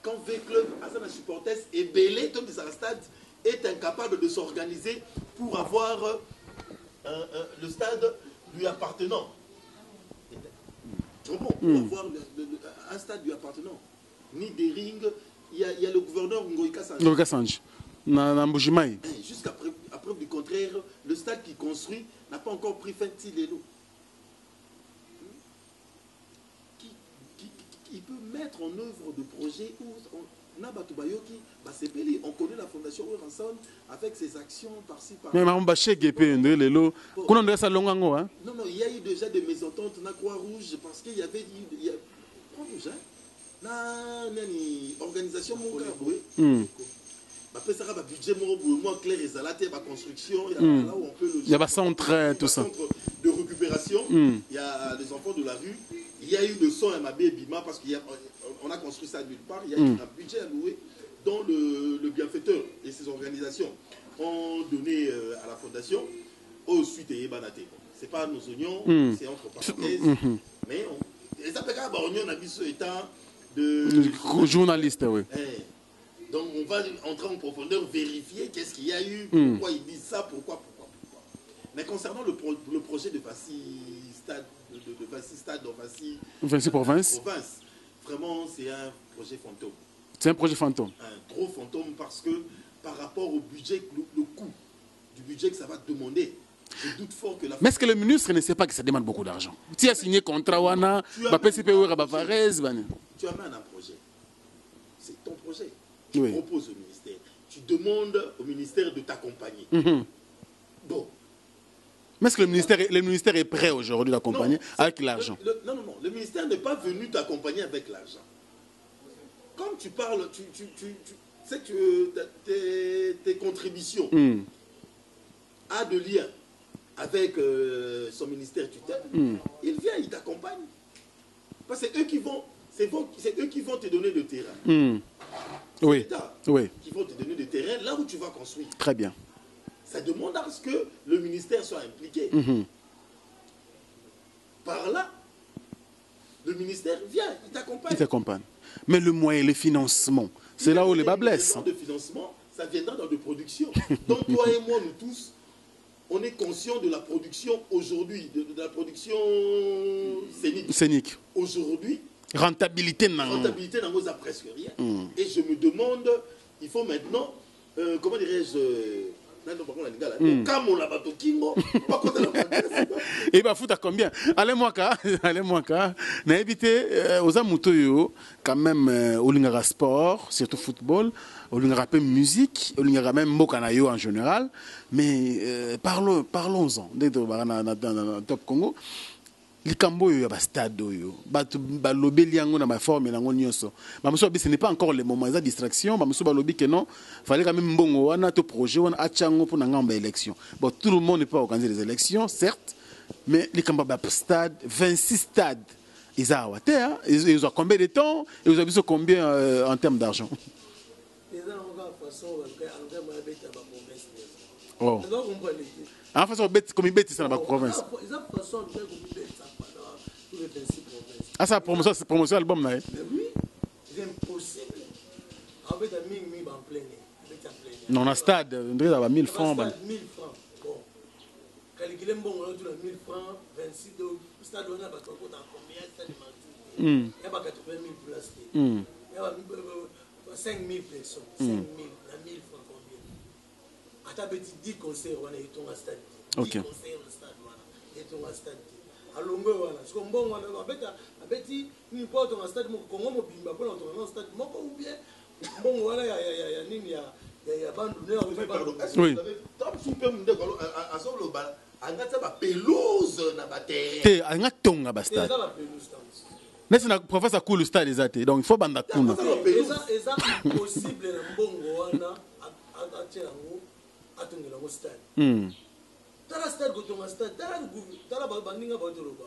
Quand V Club, Azana supporters et Belé, comme des stades, est incapable de s'organiser pour avoir le stade lui appartenant. Pour avoir un stade lui appartenant. Ni des rings, il y a le gouverneur Ngoïka Sanji. Jusqu'à preuve du contraire, le stade qui construit n'a pas encore pris fin de l'élo. Qui peut mettre en œuvre de projets où on connaît la fondation Ranson avec ses actions par-ci par-là. Non, non, il y a eu déjà des mésententes dans la Croix-Rouge parce qu'il y avait Croix-Rouge, organisation après ça, le budget moins clair et salaté, la construction, il y a là où on peut loger. Il y a centre, tout ça. De récupération, il y a les enfants de la rue. Il y a eu le son MAB Bima parce qu'on a construit ça nulle part. Il y a eu un budget alloué dont le bienfaiteur et ses organisations ont donné à la fondation au suite et Banaté. Ce n'est pas nos oignons, c'est entre parenthèses. Mais les APK, on a vu ce état de journaliste, oui. Donc on va entrer en profondeur, vérifier qu'est-ce qu'il y a eu, pourquoi ils disent ça, pourquoi. Mais concernant le projet de Vassy Stade, Vassy Province, vraiment c'est un projet fantôme. C'est un projet fantôme. Un gros fantôme parce que par rapport au budget, le coût du budget que ça va demander, je doute fort que la... Mais est-ce que le ministre ne sait pas que ça demande beaucoup d'argent? Tu as signé contrat, tu amènes un projet. C'est ton projet. Tu proposes au ministère. Tu demandes au ministère de t'accompagner. Bon. Mais est-ce que le ministère est prêt aujourd'hui d'accompagner avec l'argent? Non. Le ministère n'est pas venu t'accompagner avec l'argent. Comme tu parles, tu sais que tes contributions a de lien avec son ministère tutelle. Il vient, il t'accompagne. Parce que c'est eux qui vont te donner le terrain. Oui. Qui vont te donner le terrain là où tu vas construire. Très bien. Ça demande à ce que le ministère soit impliqué. Par là, le ministère vient, il t'accompagne. Il t'accompagne. Mais le moyen, le financement, c'est là où les bas blessent. Le financement, ça viendra dans de production. Donc toi et moi, nous tous, on est conscients de la production aujourd'hui, de la production scénique. Aujourd'hui, rentabilité n'en a presque rien. Et je me demande, il faut maintenant, comment dirais-je, et bah fout à combien? Allez-moi, n'a évité aux amouteux quand même au lingara sport, surtout football, au lingara musique, au lingara même mokanayo en général. Mais parlons-en dans Top Congo. Likambo yo ba stade yo ba lobeli yango na ma forme na ngonyoso mamuso bi ce n'est pas encore le moment de distraction mamuso ba lobi que non fallait quand même mbongo wana to projet wana achango pour ngamba élection. Bon, tout le monde n'est pas organiser les élections certes, mais likambo ba stade 26 stades ils ont ils ont combien de temps et vous avez besoin combien en termes d'argent? Oh. En façon comme ils bêtent ça dans la province. Ah, ça, promotion album, là. Oui, c'est impossible. Avec un 1000 en plein. Non, on a stade, on dirait d'avoir 1000 francs. 1000 francs. Bon. Calculez bon, on a 1000 francs, 26 de stade, on a combien? Il y a pas 80 000 places. Il y a 5 000 personnes. 5 000, 1000 francs combien? À ta petite 10 concerts, on est à stade. 10 concerts, le stade, on est à stade. Alors, parce que bon, abeti ni pas ton stade mon Congo mobimba pour ton stade moko ou bien bon voilà ya nini ya bandu oui top super munde ko azolo ba angata ba pelouse na ba terre te angatonga ba stade nesi na professeur cool stade ezate donc il faut banda kuna eza possible na mbongo wana atira ngo atongela ngo stade tala stade gotonga stade tala bandinga batoloba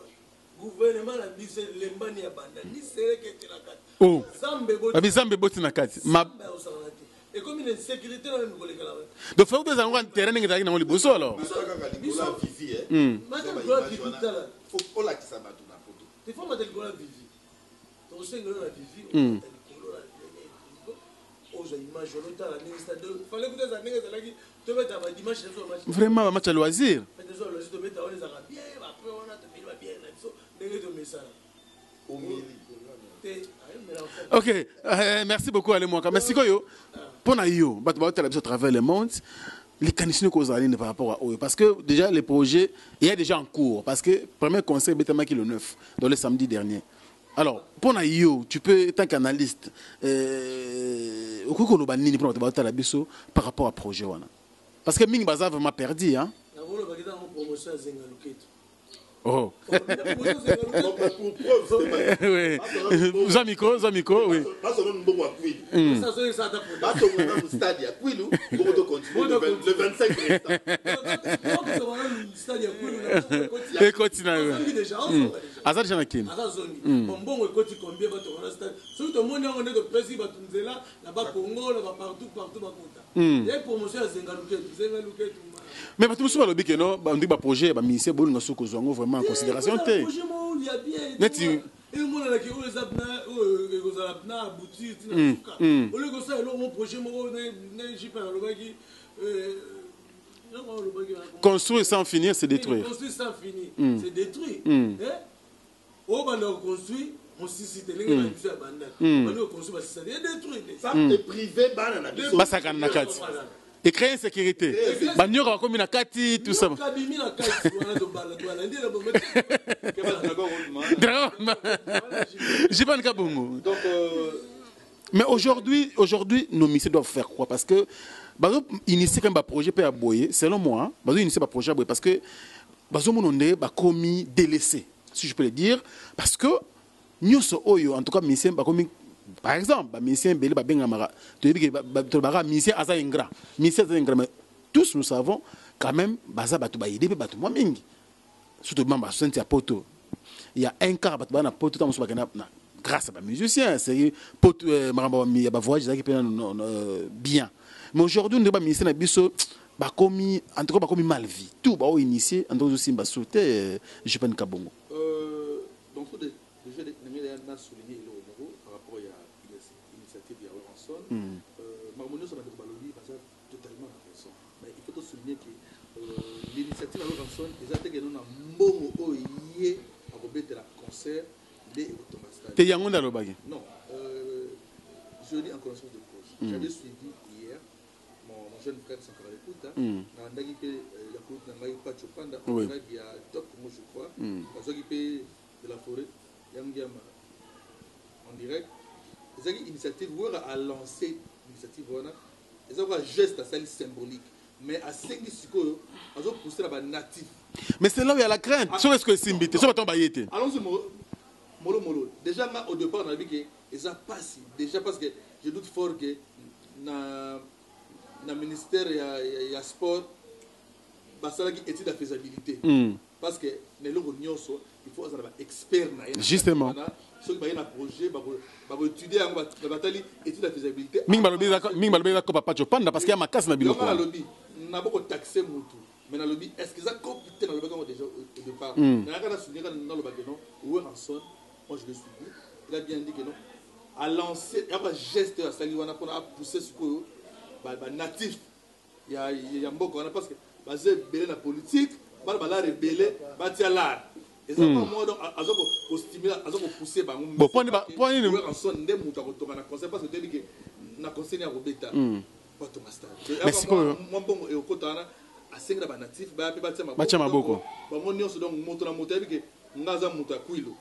gouvernement na biso lembani ya banda ni sereke tela kati oh zambe boti na kati et comme une sécurité na ngole kala donc faut des angwa terrain ngeza na ngoli boso alors biso vivi maintenant gola vivi tala faut la ki sabatu na photo il faut mettre gola vivi donc c'est gola vivi au Vraiment, un match à loisir. Ok, merci beaucoup, Ali Mwaka. Merci, Koyo. Pour Naïo, à travers le monde, les conditions que vous allez par rapport à eux. Parce que déjà, les projets, il y a déjà en cours. Parce que le premier conseil, Betama qui est le 9, dans le samedi dernier. Alors, pour Naïo, tu peux, tant qu'analyste, par rapport à projet. Parce que Ming Baza vraiment perdu. Hein? Oh. Pour preuve, oui. Zamiko, oui. Le 25 et continue. Azad Janakin. Mais tout le monde que non, on dit que projet, ministère, bon, nous vraiment en considération. Construire sans finir, c'est détruire. Construire sans finir, c'est détruire. On va construire. On s'y et créer une sécurité. Bagnoura comme une kati, tout ça. J'ai pas de kabongo. Mais aujourd'hui, nos ministères doivent faire quoi? Parce que, initier quand même un projet peut aboyer, selon moi, initier un projet parce que, on est commis délaissé, si je peux le dire, parce que, nous sommes, en tout cas, ministère, par exemple, ministère Belé Babengamara, ministère Aza Ingra, ministère Aza Ingra, mais tous nous savons quand même, Baza Batouba Yede, Batouba Mingi. Surtout, Bamba, Sentia Poto. Il y a un quart Batouba Poto, grâce à les musiciens, c'est Poto, Maramba, il y a un voyage qui peut bien. Mais aujourd'hui, nous avons ministère Nabiso, en tout cas, mal vie. Tout va initier, en tout cas, aussi, sauter, je pense, Kabongo. Donc, déjà, on a souligné par rapport à l'initiative de Ranson. Marmonio, ça va être totalement intéressant. Mais il faut souligner que l'initiative de Ranson, ils ont un bon oyer à remettre la concert des automates. Tu es Yangon dans le bagage? Non, je dis en connaissance de cause. J'avais suivi hier mon jeune frère Sankara Écoute. Il y a Top, moi je crois. Parce qu'il paye de la forêt. En direct, les initiatives a lancé l'initiative, ils ont un geste assez symbolique, mais à 5 secondes, ils ont poussé la natif. Mais c'est là où il y a la crainte. Sur est-ce que c'est invité? Sur ton baïté. Allons-y, Molo. Déjà, au départ, on a vu que ils ont passé. Déjà, parce que je doute fort que dans le ministère, il y a sport, ça a une étude de faisabilité. Parce que les gens il faut avoir des experts. Justement. Ceux qui ont un projet, ils vont étudier l'étude de faisabilité. Ming Balobé là comme papa Chopanda parce qu'il y a ma casse na biloko. Dans le lobby, on a beaucoup taxé Moutou. Mais dans le lobby, est-ce qu'ils ont compté dans le lobby déjà au départ? Dans le lobby, non. Où est Ranson? Moi je le suis. Il a bien dit que non. À lancer, il y a un geste à Saliwana pour pousser ce que les natifs. Il y a un bon parce que basé sur la politique. La rebelle, bâtir l'art. Et ça, moi, donc, à stimuler, à pousser, bon, point en son des moutons à conseil parce que tu dis que na conseil à Robeta. Pas ton master. Merci pour moi, bon, et au côté, à 5 natifs, bâtir ma boko. Bon, nous, donc, moto na moto, et que nous avons moto à Kouilo.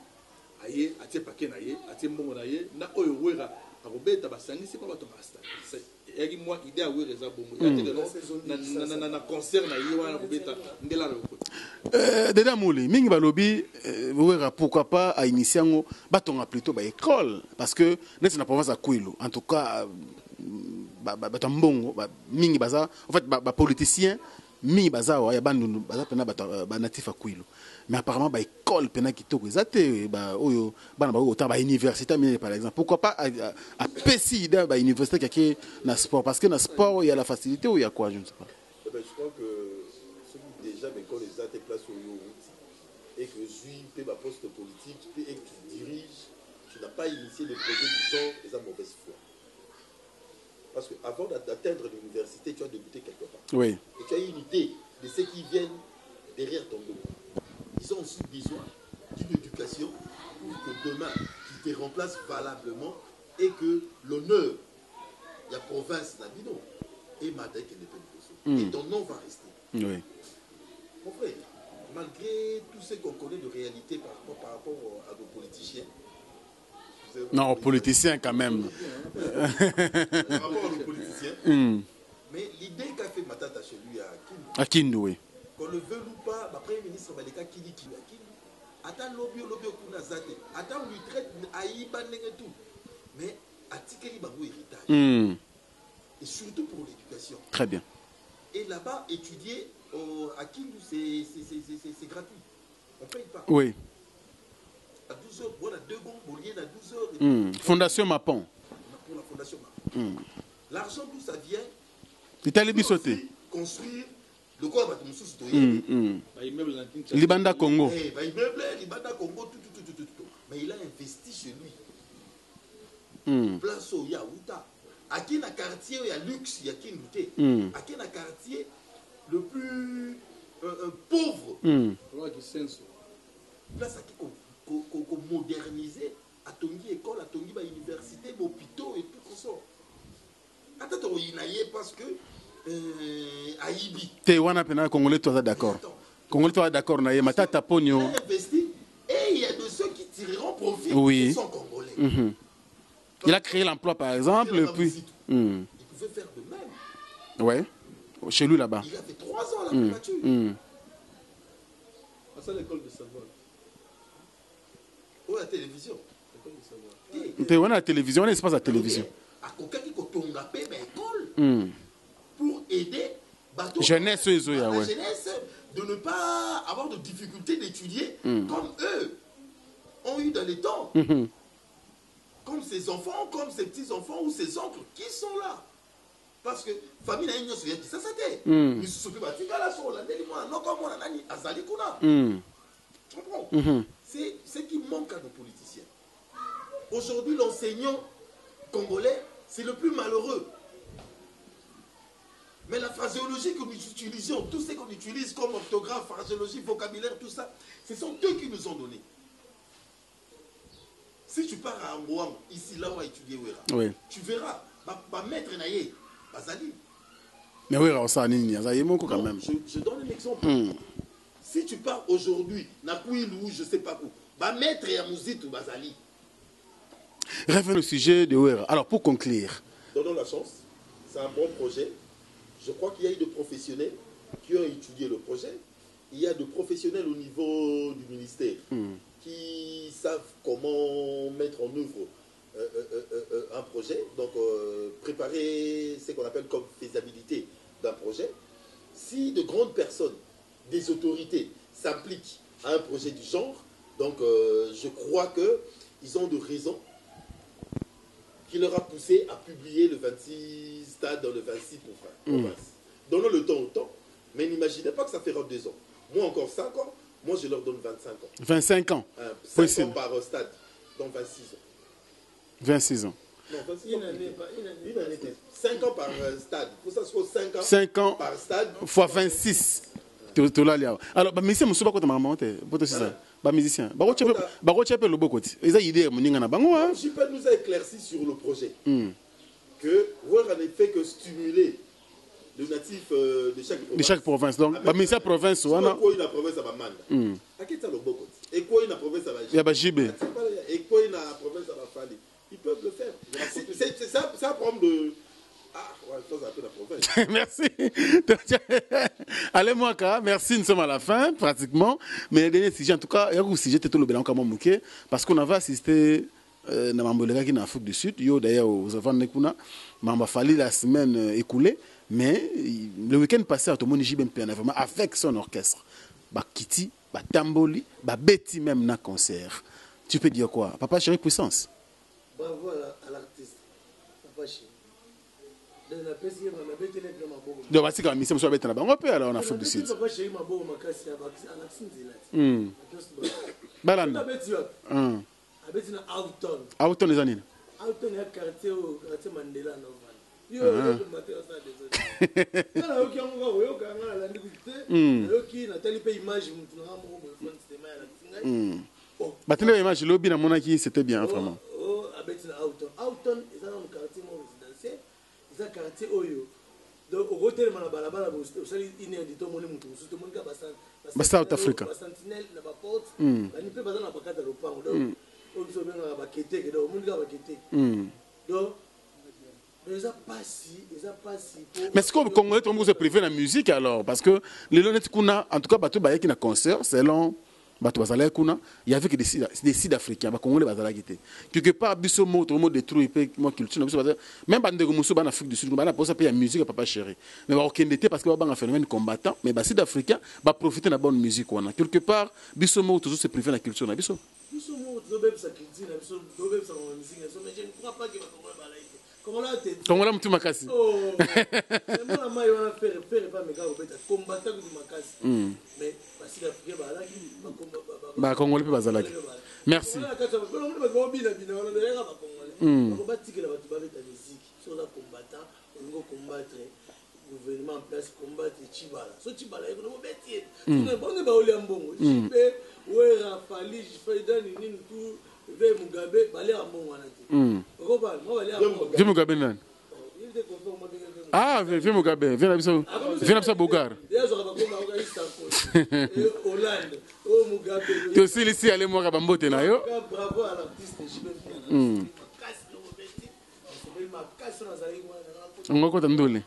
Aïe, à tes paquets, à tes mbongo, na oyo, à Robeta, basangi, c'est pas ton master. Et moi, idée à ouvrir les abonnés. Na concert, na yéwa, Robeta, ndela le Deda Mouli, Mingi Balobi, pourquoi pas à initier un bâton plutôt à école? Parce que nous sommes en province à Kouilo. En tout cas, Mingi Baza, en fait, politicien, Mingi Baza, il y a des natifs à Kouilo. Mais apparemment, bah école, pena qui toque, zate, bah université, par exemple. Pourquoi pas à Pessi, bah université qui est dans le sport? Parce que dans le sport, il y a la facilité ou il y a quoi, je ne sais pas. Je crois que ceux qui déjà l'école les a place au Yo et que je suis ma poste politique et que tu diriges, tu n'as pas initié des projets du genre et ça mauvaise foi. Parce qu'avant d'atteindre l'université, tu as débuté quelque part. Oui. Et tu as une idée de ceux qui viennent derrière ton dos. Ils ont aussi besoin d'une éducation pour que demain, qui te remplace valablement et que l'honneur de la province d'Abino et Madek et ton nom va rester. Oui. Mon frère, malgré tout ce qu'on connaît de réalité par rapport à nos politiciens, non, aux politiciens quand même. par rapport à nos politiciens, mais l'idée qu'a fait Matata chez lui à Kindu, oui. qu'on le veuille ou pas, le Premier ministre Maleka Kili Kili, attends lobby kuna zate, attends lui traite aïba et tout, mais à Tikeli Bango héritage. Et surtout pour l'éducation. Très bien. Et là-bas, étudier à Kindu, c'est gratuit. On ne paye pas. Oui. À 12 heures, bon, à 2 gonds, bon, à 12 heures. Fondation Mapon. Pour la Fondation Mapon. L'argent d'où ça vient? Italie bisoté. Construire le quoi va te Libanda Congo. Libanda Congo, tout. Mais il a investi chez lui. Place au Yaouta. À qui dans quartier il y a luxe, il y a qui lutté. À qui dans quartier le plus pauvre. Place à qui qu'on moderniser, à Tongi école, à Tongi université, hôpitaux et tout comme ça. Attends, il y a parce que Aïbi. T'es wana pena Congolais toi d'accord. Congolais toi d'accord na yemata taponyo. Il a investi et il y a de ceux qui tireront profit qui sont congolais. Il a créé l'emploi par exemple et puis il pouvait faire de même. Ouais. Chez lui là-bas. Il avait 3 ans à la primature. C'est l'école de savoir. Ou la télévision. T'es wana la télévision, on espace à la télévision. À quelqu'un qui a payé l'école pour aider jeunesse la jeunesse de ne pas avoir de difficultés d'étudier comme eux ont eu dans les temps. Comme ses enfants, comme ses petits-enfants ou ses oncles qui sont là. Parce que famille n'a pas de ça, c'était. Mais ce que tu comprends? C'est ce qui manque à nos politiciens. Aujourd'hui, l'enseignant congolais, c'est le plus malheureux. Mais la phraséologie que nous utilisons, tout ce qu'on utilise comme orthographe, phraséologie, vocabulaire, tout ça, ce sont eux qui nous ont donné. Si tu pars à Angoam, ici, là où on a étudié, tu verras, ma maître Naye, Bazali. Mais oui, ça quand même. Je donne un exemple. Si tu pars aujourd'hui, Nakouilou, je ne sais pas où, ma maître et Amouzitou, Bazali. Revenons au sujet de Ouera. Alors, pour conclure. Donnons la chance. C'est un bon projet. Je crois qu'il y a eu des professionnels qui ont étudié le projet. Il y a des professionnels au niveau du ministère qui savent comment mettre en œuvre un projet. Donc, préparer ce qu'on appelle comme faisabilité d'un projet. Si de grandes personnes, des autorités s'impliquent à un projet du genre, donc je crois qu'ils ont de raisons qui leur a poussé à publier le 26 stade dans le 26 provinces. Donnons le temps au temps, mais n'imaginez pas que ça fera 2 ans. Moi, encore 5 ans, moi, je leur donne 25 ans. 25 ans 5 ans par stade, donc 26 ans. 26 ans. Non, 26 ans. Une année. 5 ans par stade. Il faut que ça soit 5 ans par stade. Fois 26. Alors, musicien, je ne sais pas quoi tu m'as monté. Musicien. Je le beaucoup. Ils ont idée. JP nous a éclairci sur le projet. Que, voir en effet que stimuler le natif de chaque province. Donc, la province, quoi la province à Bamanda. À qui ça le beaucoup? Et quoi la province à Bajibé? Et quoi la province à Bafali? Ils peuvent le faire. C'est ça un problème de. Ah, ouais, je pense un peu la province. Merci. Allez, moi, merci. Nous sommes à la fin, pratiquement. Mais le dernier sujet, en tout cas, il y a un sujet qui est le bilan parce qu'on avait assisté à en Afrique du Sud. D'ailleurs, aux avant Nekuna, Mamba Fali la semaine écoulée. Mais le week-end passé, à tout le monde vraiment avec son orchestre. Kitty, Tamboli, Betty même na concert. Tu peux dire quoi? Papa Chéri Puissance. Voilà, à l'artiste. Papa Chéri. Donc, c'est comme si on avait un peu alors en Afrique du Sud. Balanda. Auton les années. Auton est quartier Mandela. Yo combattre ça désolé. Kana yoki ngo wo yoka ngala la ndikuté. Yoki natali pe image mutu na mo mo fond système ya la tinga. Batene image lobby na monaki c'était bien vraiment. Oh abeti na Auton. Auton eza na quartier mo résidentiel. Eza quartier oyo. Donc au hôtel na balabala bo sali inédito mo mutu surtout mo ka basa South Africa. Sentinelle na ba porte. Ba ni pe baza na bakata lopango donc. On se met na ba kete ke donc mo ka ba kete. Donc mais ça passe. Mais est-ce que le Congolais tout le monde se privé la musique alors parce que les honnêtes kuna en tout cas bateau baye qui na concert selon bateau bazala kuna il y avait que des Sud-Africains ba Congolais bazala quitté quelque part biso mo tout le monde détruit moi culture biso même bande de muso en Afrique du Sud ba posa payer musique papa chéri mais ba okendete parce que ba un phénomène combattant mais ba Sud-Africains ba profiter de la bonne musique wana quelque part biso mo toujours se privé la culture na biso mo to be sa culture na biso do be sa musique mais je ne crois pas que ba Congolais ba Comment là mutu makasi oh c'est moi mai on a faire pas mes gars combattre avec makasi mais parce que africain ba là ba Congolais pe bazalaki merci gouvernement en place combattre Chibala so Chibala eko no betier on ba oli ambongo chipe we rafali faidani nini tout ve Mugabe bale ambongo wana te okoba mo bale ambongo ve Mugabe nani ah ve Mugabe ve na biso Bogar yezo ka bakoma oka Istanbul et Hollande o Mugabe to sili si ale mo ka bambote na yo bravo à l'artiste Chibe makasi no beti c'est makasi na zali wana ngoko tandole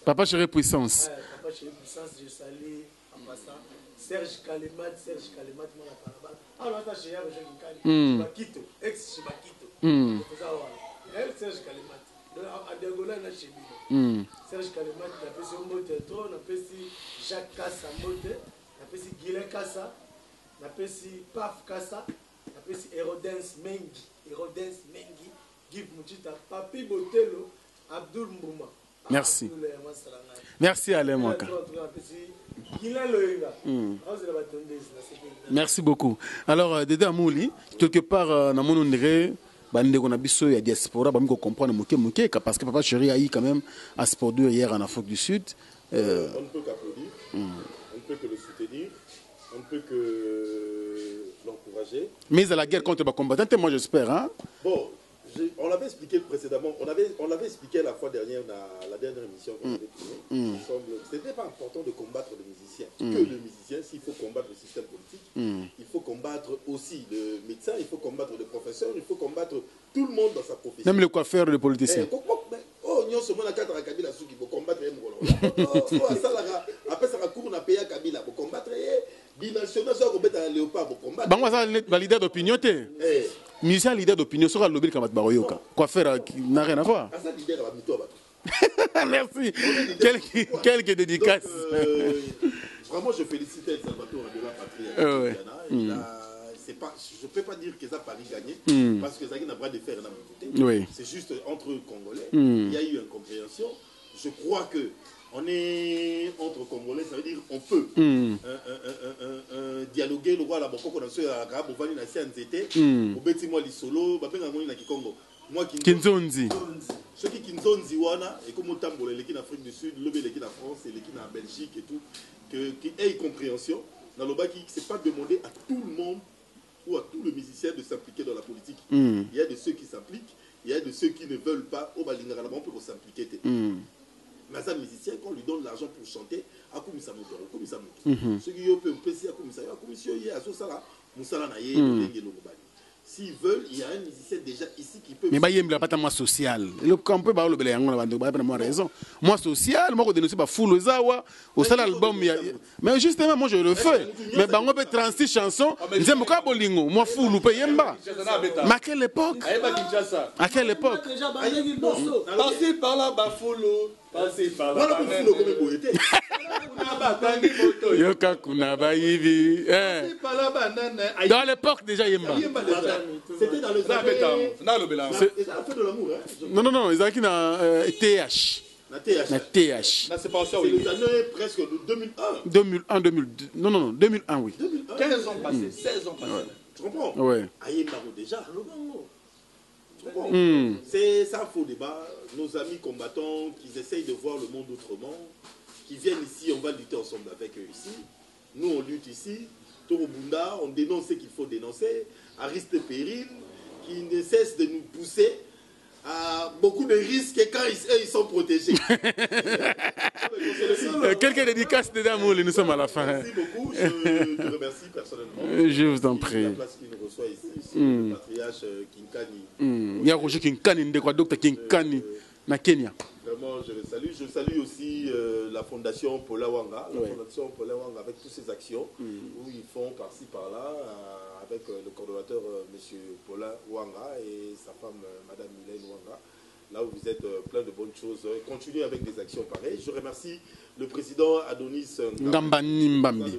Papa chéri puissance. Papa chéri puissance, je salue en passant Serge Kalimat, moi la parabole. Ah non, attends, chéri, je Bakito, ex-Bakito. Serge Kalimat. Donc, à Degola, on a chez lui. Serge Kalimat, on a fait un mot de trop, on a fait Jacques Kassa, on a fait Guilain Kassa, on a fait Paf Kassa, on a fait Hérodens Mengi, Guy Mouchita, Papi Botello, Abdul Mbouma. Merci. Merci Alain Mwaka. Merci beaucoup. Alors, Dédé Amouli, quelque part, dans mon ondré, bande qu'on a biso ya diaspora, bah me comprendre moké parce que Papa Chéri a eu quand même à Sport 2 hier en Afrique du Sud. On ne peut qu'applaudir, on ne peut que le soutenir, on ne peut que l'encourager. Mais à la guerre contre les combattants, moi j'espère. Hein? Bon. On l'avait expliqué précédemment, on l'avait expliqué la fois dernière, dans la dernière émission qu'on avait tournée. Ce n'était pas important de combattre le musicien. Que le musicien, s'il faut combattre le système politique, il faut combattre aussi le médecin, il faut combattre le professeur, il faut combattre tout le monde dans sa profession. Même le coiffeur, le politicien. Oh, nous sommes à Kabila, Kabila, ceux qui vont combattre les Mongolais. Après, ça va courir à payer Kabila pour combattre les binationaux, ça va combattre les léopards pour combattre. Bon, ça, c'est leader d'opinion. Musicien leader d'opinion sera lobby comme Baroyoka. Quoi faire n'a rien à voir. Merci. Quelques dédicaces. Vraiment, je félicite El Salvador de la patrie. Je ne peux pas dire que ça Paris gagné parce que ça n'a pas de faire dans mon côté. C'est juste entre Congolais. Il y a eu une compréhension. Je crois que on est entre Congolais, ça veut dire on peut dialoguer le roi la boko na so ya Gabo vani na CNCT au beti moi li solo ba penga ngoni na Kikongo moi Kinzonzi ceux qui Kinzonzi wana et comme tambola l'équipe d'Afrique du Sud le l'équipe de France et l'équipe de Belgique et tout que ait compréhension dans le bas qui c'est pas demander à tout le monde ou à tout le musicien de s'impliquer dans la politique. Il y a de ceux qui s'impliquent, il y a de ceux qui ne veulent pas au balingara on peut s'impliquer. Mais un musicien, quand on lui donne l'argent pour chanter, à quoi ça monte, comme ça monte. Ceux qui peuvent passer à quoi ça, à quoi il y a à ce là, Moussala naïe, s'ils veulent, il y a un musicien déjà ici qui peut. Mais bah il y a pas tellement social. Le camp peut pas le belé, on a pas raison. Moi social, moi je dénonce pas full zawa, au seul album mais justement moi je le fais. Mais bah on peut 36 chansons, j'aime beaucoup bolingo, moi full peut yemba. Mais à quelle époque? À quelle époque? Passer par là bas full. Passer par là. Yoka kunaba yivi. Dans l'époque déjà yemba. C'était dans le Non, ils ont qui na TH. Na TH. C'est pas ça, oui. C'est les années presque de 2001. 2001, 2002. Non, 2001, oui. 15 ans passés, 16 ans passés. Tu comprends? Ouais. Ayemba déjà. autrement. C'est ça, faux débat. Nos amis combattants qui essayent de voir le monde autrement, qui viennent ici, on va lutter ensemble avec eux ici. Nous, on lutte ici. Torobunda, on dénonce ce qu'il faut dénoncer. Ariste Péril, qui ne cesse de nous pousser à beaucoup de risques quand ils sont protégés. Quelques dédicaces de Damouli, nous sommes à la fin. Merci beaucoup, je te remercie personnellement. Je vous en prie. La place qui nous reçoit ici, le patriarche Kinkani. Il y a Roger Kinkani, docteur Kinkani, na Kenya. Vraiment, je le salue. Je salue aussi la fondation Paula Wanga, la fondation Paula Wanga avec toutes ses actions où ils font par-ci par-là avec le coordonnateur M. Paula Wanga et sa femme Mme Mylène Wanga. Là où vous êtes plein de bonnes choses. Continuez avec des actions pareilles. Je remercie le président Adonis Ngambani Mbambi.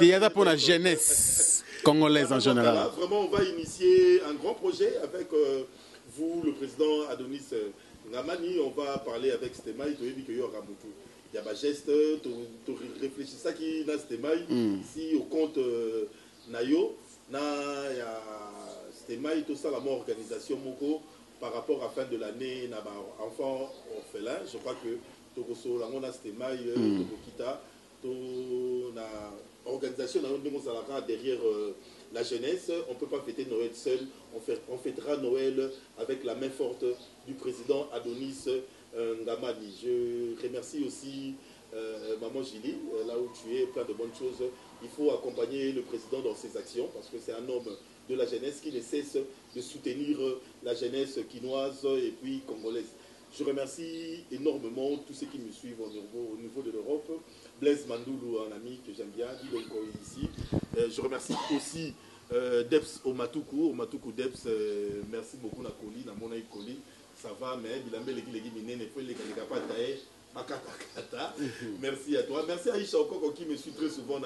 Il y a pour la jeunesse congolaise en général. Vraiment, on va initier un grand projet avec vous, le président Adonis Ngamani. On va parler avec Stemai. Il y a un geste, tu réfléchis ça qui n'a Stemai. Si au compte Nayo, il y a Stemai, tout ça, la même organisation Moko par rapport à la fin de l'année, enfants orphelins. Je crois que Tokoso, la mona Stemai, Tokokita, la organisation derrière la jeunesse. On ne peut pas fêter Noël seul. On fêtera Noël avec la main forte du président Adonis Ngamani. Je remercie aussi Maman Gili, là où tu es, plein de bonnes choses. Il faut accompagner le président dans ses actions parce que c'est un homme de la jeunesse qui ne cesse de soutenir la jeunesse quinoise et puis congolaise. Je remercie énormément tous ceux qui me suivent au niveau de l'Europe. Blaise Mandoulou, un ami que j'aime bien, Dilonko ici. Je remercie aussi Debs Omatuku. Omatuku Debs, merci beaucoup Nakoli, Namona Ikoli. Ça va, mais merci à toi. Merci à Isha Okoko qui me suit très souvent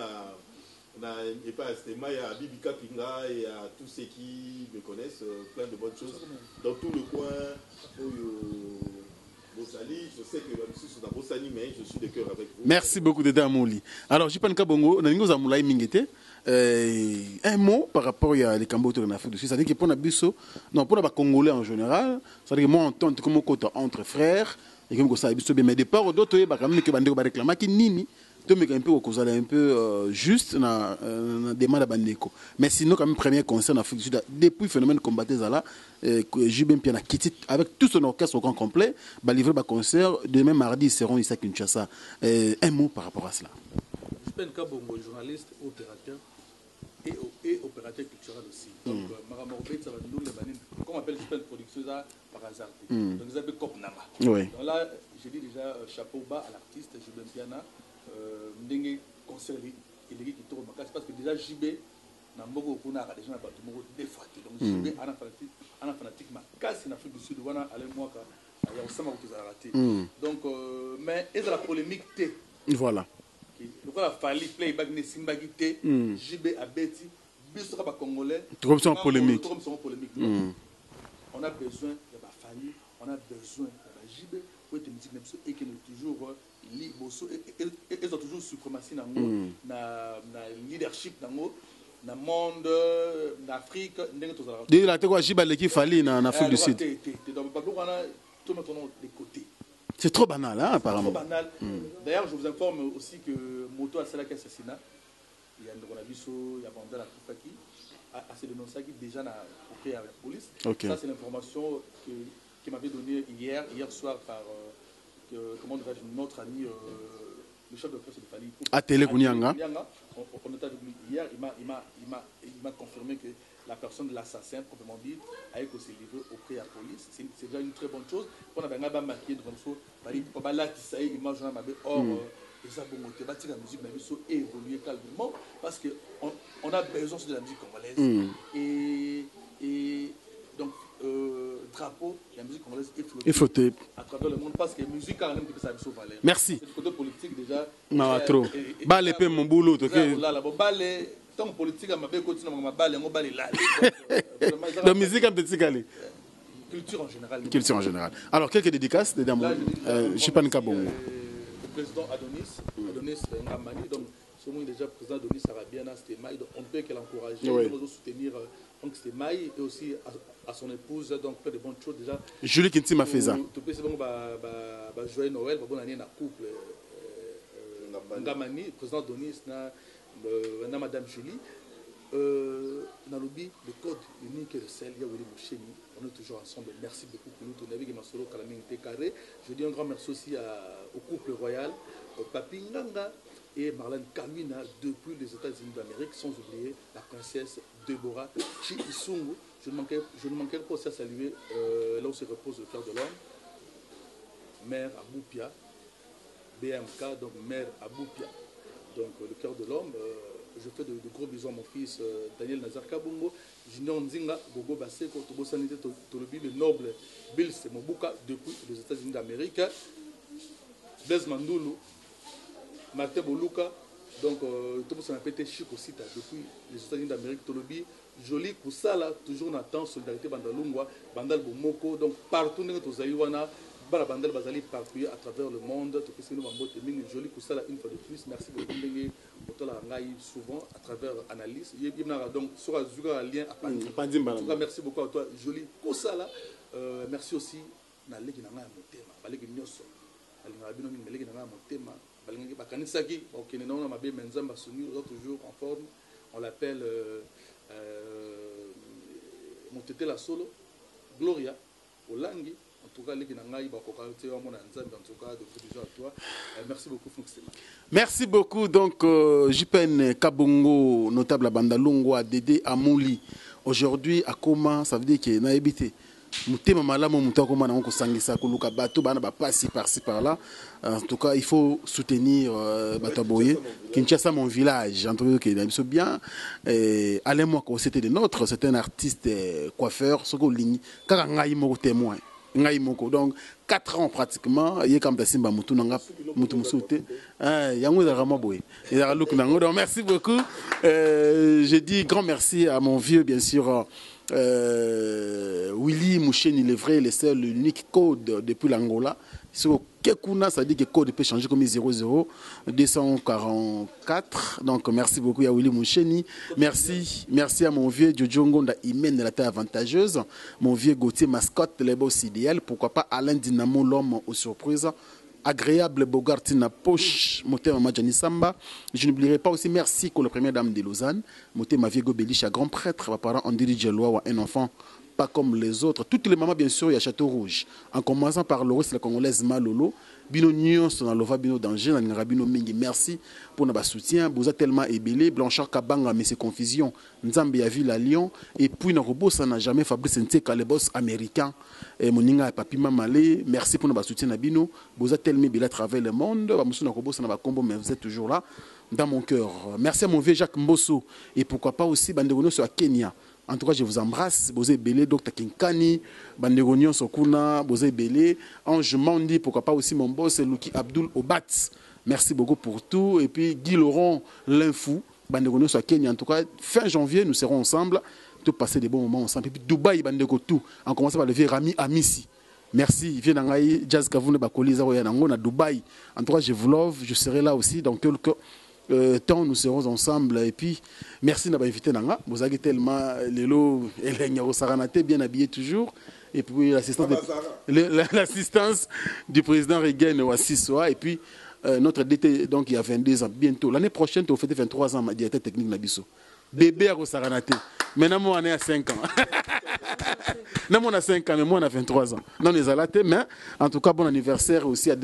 et pas à Stema, à Bibika Pinga et à tous ceux qui me connaissent. Plein de bonnes choses. Dans tout le coin, Bossali, je sais que je suis dans Bossani, mais je suis de cœur avec vous. Merci beaucoup de Damouli. Alors, je pense que Bongo, nous avons un mot par rapport à les Cambodgiens en Afrique du Sud. C'est-à-dire que pour les Congolais en général, c'est-à-dire que moi, en tant que entre frères, et comme ça, mais départ, d'autres, ils ont réclamé que Nini, un peu juste dans la demande à Bandeko. Mais sinon, quand même, premier concert en Afrique du Sud, depuis le phénomène combatté là, Jubin Piana Kitty, avec tout son orchestre au grand complet, va livrer un concert. Demain, mardi, ils seront ici à Kinshasa. Un mot par rapport à cela. Jubin Kabongo, journaliste, opérateur et opérateur culturel aussi. Donc, Maramorbe, ça va nous les banines. Comme on appelle Jubin Production par hasard. Donc, ils appellent Cop Namba. Donc là, j'ai dit déjà chapeau bas à l'artiste Jubin Piana. Ndenge concert il est qui tourne parce que déjà JB n'a beaucoup pour na déjà na bato moko défaité donc JB ana fanatique ma casse en Afrique du Sud wana aller moi ka ya osama ko raté donc mais est la polémique T voilà donc la fali play back ne simbagi T JB a beti biso ka ba congolais trop sans polémique on a besoin de la famille on a besoin de JB pour être musique et qui est toujours ils ont toujours suprématie dans le leadership dans le monde d'Afrique. Il a quoi Jiba qui fallait en Afrique du Sud. C'est trop banal, hein, apparemment. Trop banal. D'ailleurs, je vous informe aussi que Moto a Salaki assassinat. Il y a Ndronabiso, il y a Bandana Koufaki, à se dénoncer déjà auprès de la police. Ça, c'est l'information qui m'avait donnée hier soir par comment dirais-je, notre ami, le chef de presse de Fali. À Télé Kounyanga. On était avec lui hier, il m'a confirmé que la personne de l'assassin, proprement dit, a été livrée auprès de la police. C'est déjà une très bonne chose. On a bien marqué de Ramso, Fali, là, ça y est, image, or, et ça, bon, la musique a évolué calmement parce qu'on a besoin de la musique congolaise. Et donc, drapeau, la musique congolaise est flottée à travers le monde parce que la musique a même que ça a besoin de valeur. Merci. C'est le côté politique déjà. Non, trop. Balle paie mon boulot. Balle, tant politique, ma belle continue, ma balle, mon balle là. La musique a petit calé. Culture en général. Culture en général. Alors, quelques dédicaces de Damo. Je sais pas le Kabongo. Le président Adonis Ngamani, donc, ce moment déjà, le président Adonis Arabiana, c'était on ne peut que l'encourager, on doit soutenir Donc c'était Maï et aussi à son épouse, donc fait de bonnes choses déjà. Julie Kinti m'a fait ça. Tu peux c'est bon, joyeux Noël, bonne année dans le couple. Ngamani, président Donis, na Madame Julie. Nalobi, le code unique et le sel, il y a Willy Moucheni. On est toujours ensemble. Merci beaucoup pour nous. Ton avis, Masolo Kalaming Carré. Je dis un grand merci aussi au couple royal, Papi Nganga et Marlène Kamina depuis les États-Unis d'Amérique, sans oublier la princesse Deborah Chi-Isungu. Je ne manquerai pas aussi à saluer là où se repose le cœur de l'homme, mère Aboupia, BMK, donc mère Aboupia. Donc le cœur de l'homme, je fais de gros bisous à mon fils Daniel Nazar Kabungo, Junior Nzinga, Gogo Baseko, Tobo Sanité, Tolobi, le noble Bill Semobuka depuis les États-Unis d'Amérique, Blaise Mandoulou, Martin Boluka, donc Tobo Sanapete Chico Sita depuis les États-Unis d'Amérique, Tolobi, Jolie Koussala, toujours Nathan, Solidarité Bandalungwa, Bandal Bomoko, donc partout dans les Zaïwana, Barabandel Bazali partout à travers le monde, tout ce que nous avons Jolie Koussala une fois de plus, merci beaucoup. Souvent à travers analyse. Donc, sur un lien à Pandi. En tout cas, merci beaucoup à toi, Jolie Koussala. Merci aussi à l'équipe de Motema. Balegi Nyoso. Toujours en forme. On l'appelle Montete la Solo, Gloria, Olangi. En tout cas, merci beaucoup, Fonksema. Merci beaucoup. Donc, Jipen Kabongo, notable à Bandalungwa, Dédé Amouli. Aujourd'hui, à Koma, ça veut dire qu'il y a habité. Moutema Malamo, Moutakoma, Nanko Sangisa, Koluka Bato, Banaba, par-ci, par-là. En tout cas, il faut soutenir Bataboye. Kinshasa, mon village, entre eux, qui est bien. Alain Mouako, c'était des nôtres, c'est un artiste coiffeur, Soko Ligny, Karangaï Moko témoin. Donc 4 ans pratiquement il est comme Simba Moutou Nanga Moutou Moussoute Yango Daramaboy. Donc merci beaucoup. Je dis grand merci à mon vieux bien sûr Willy Moucheni, le vrai, le seul, l'unique code depuis l'Angola. Sur Kekuna, ça dit que le code peut changer comme 00244. Donc merci beaucoup à Willy Moucheni. Merci à mon vieux Djodjongo da Imen de la terre avantageuse. Mon vieux Gauthier mascotte, les boss idéal. Pourquoi pas Alain Dynamo, l'homme aux surprises. Agréable Bogartina Poche, Moté Majani Samba. Je n'oublierai pas aussi merci pour la première dame de Lausanne. Moté ma vieille Beliche, grand prêtre, parent en dirige loi un enfant pas comme les autres. Toutes les mamans, bien sûr, il y a Château Rouge. En commençant par Loris, la Congolaise Malolo. Bino Nyon, Sonalova, Bino Danger, Nangarabino Mingi. Merci pour notre soutien. Vous êtes tellement ébélé. Blanchard Kabanga, mais c'est confusion. Nzambi a vu la Lyon. Et puis, nos robots, ça n'a jamais Fabrice Nteka, les boss américains. Et Moninga et Papi Mamalé. Merci pour notre soutien. Bino. Vous êtes tellement ébélé à travers le monde. Nos robots, ça n'a pas combo, mais vous êtes toujours là, dans mon cœur. Merci à mon vieux Jacques Mbosso. Et pourquoi pas aussi, Bandegono sur Kenya. En tout cas, je vous embrasse. Bosé Belé, Dr Kinkani, Bandegonion Sokuna, Bosé Belé, Ange Mandi, pourquoi pas aussi mon boss, Luki Abdul Obat. Merci beaucoup pour tout. Et puis Guy Laurent, l'infou, Bandegonion sur Kenya. En tout cas, fin janvier, nous serons ensemble. Tout passer des bons moments ensemble. Et puis Dubaï, Bandego tout. En commençant par le vieux Rami Amissi. Merci. Il vient d'Angaï, Jazz Kavoune, Bakoli, Zaroyanango, à Dubaï. En tout cas, je vous love. Je serai là aussi dans quelques temps nous serons ensemble et puis merci d'avoir invité Nanga. Vous avez tellement Lélo et Saranaté bien habillé toujours et puis l'assistance du président Regain Wassissoa et puis notre DT donc il y a 22 ans bientôt l'année prochaine tu vas fêter 23 ans ma directeur technique Nabiso bébé à Saranaté maintenant moi on est à 5 ans non on a 5 ans mais moi on a 23 ans non les alatés mais en tout cas bon anniversaire aussi à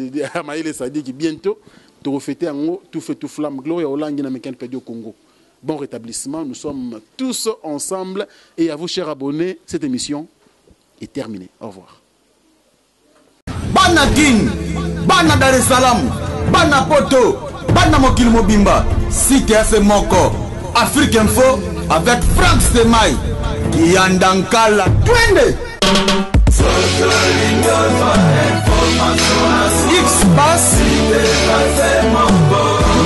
Maïle Sadi qui bientôt de refêter en haut, tout fait tout flamme, gloire au langue au Congo. Bon rétablissement, nous sommes tous ensemble. Et à vous, chers abonnés, cette émission est terminée. Au revoir. Bana Guine, Bana Dar es Salaam, Bana Poto, Bana Mokil Mobimba, CTF Moko, Afrique Info, avec Franck Semaï, Kiandankala, Twende. X-Bass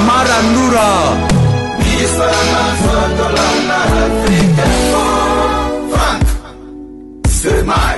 Marandura Franck Semaï.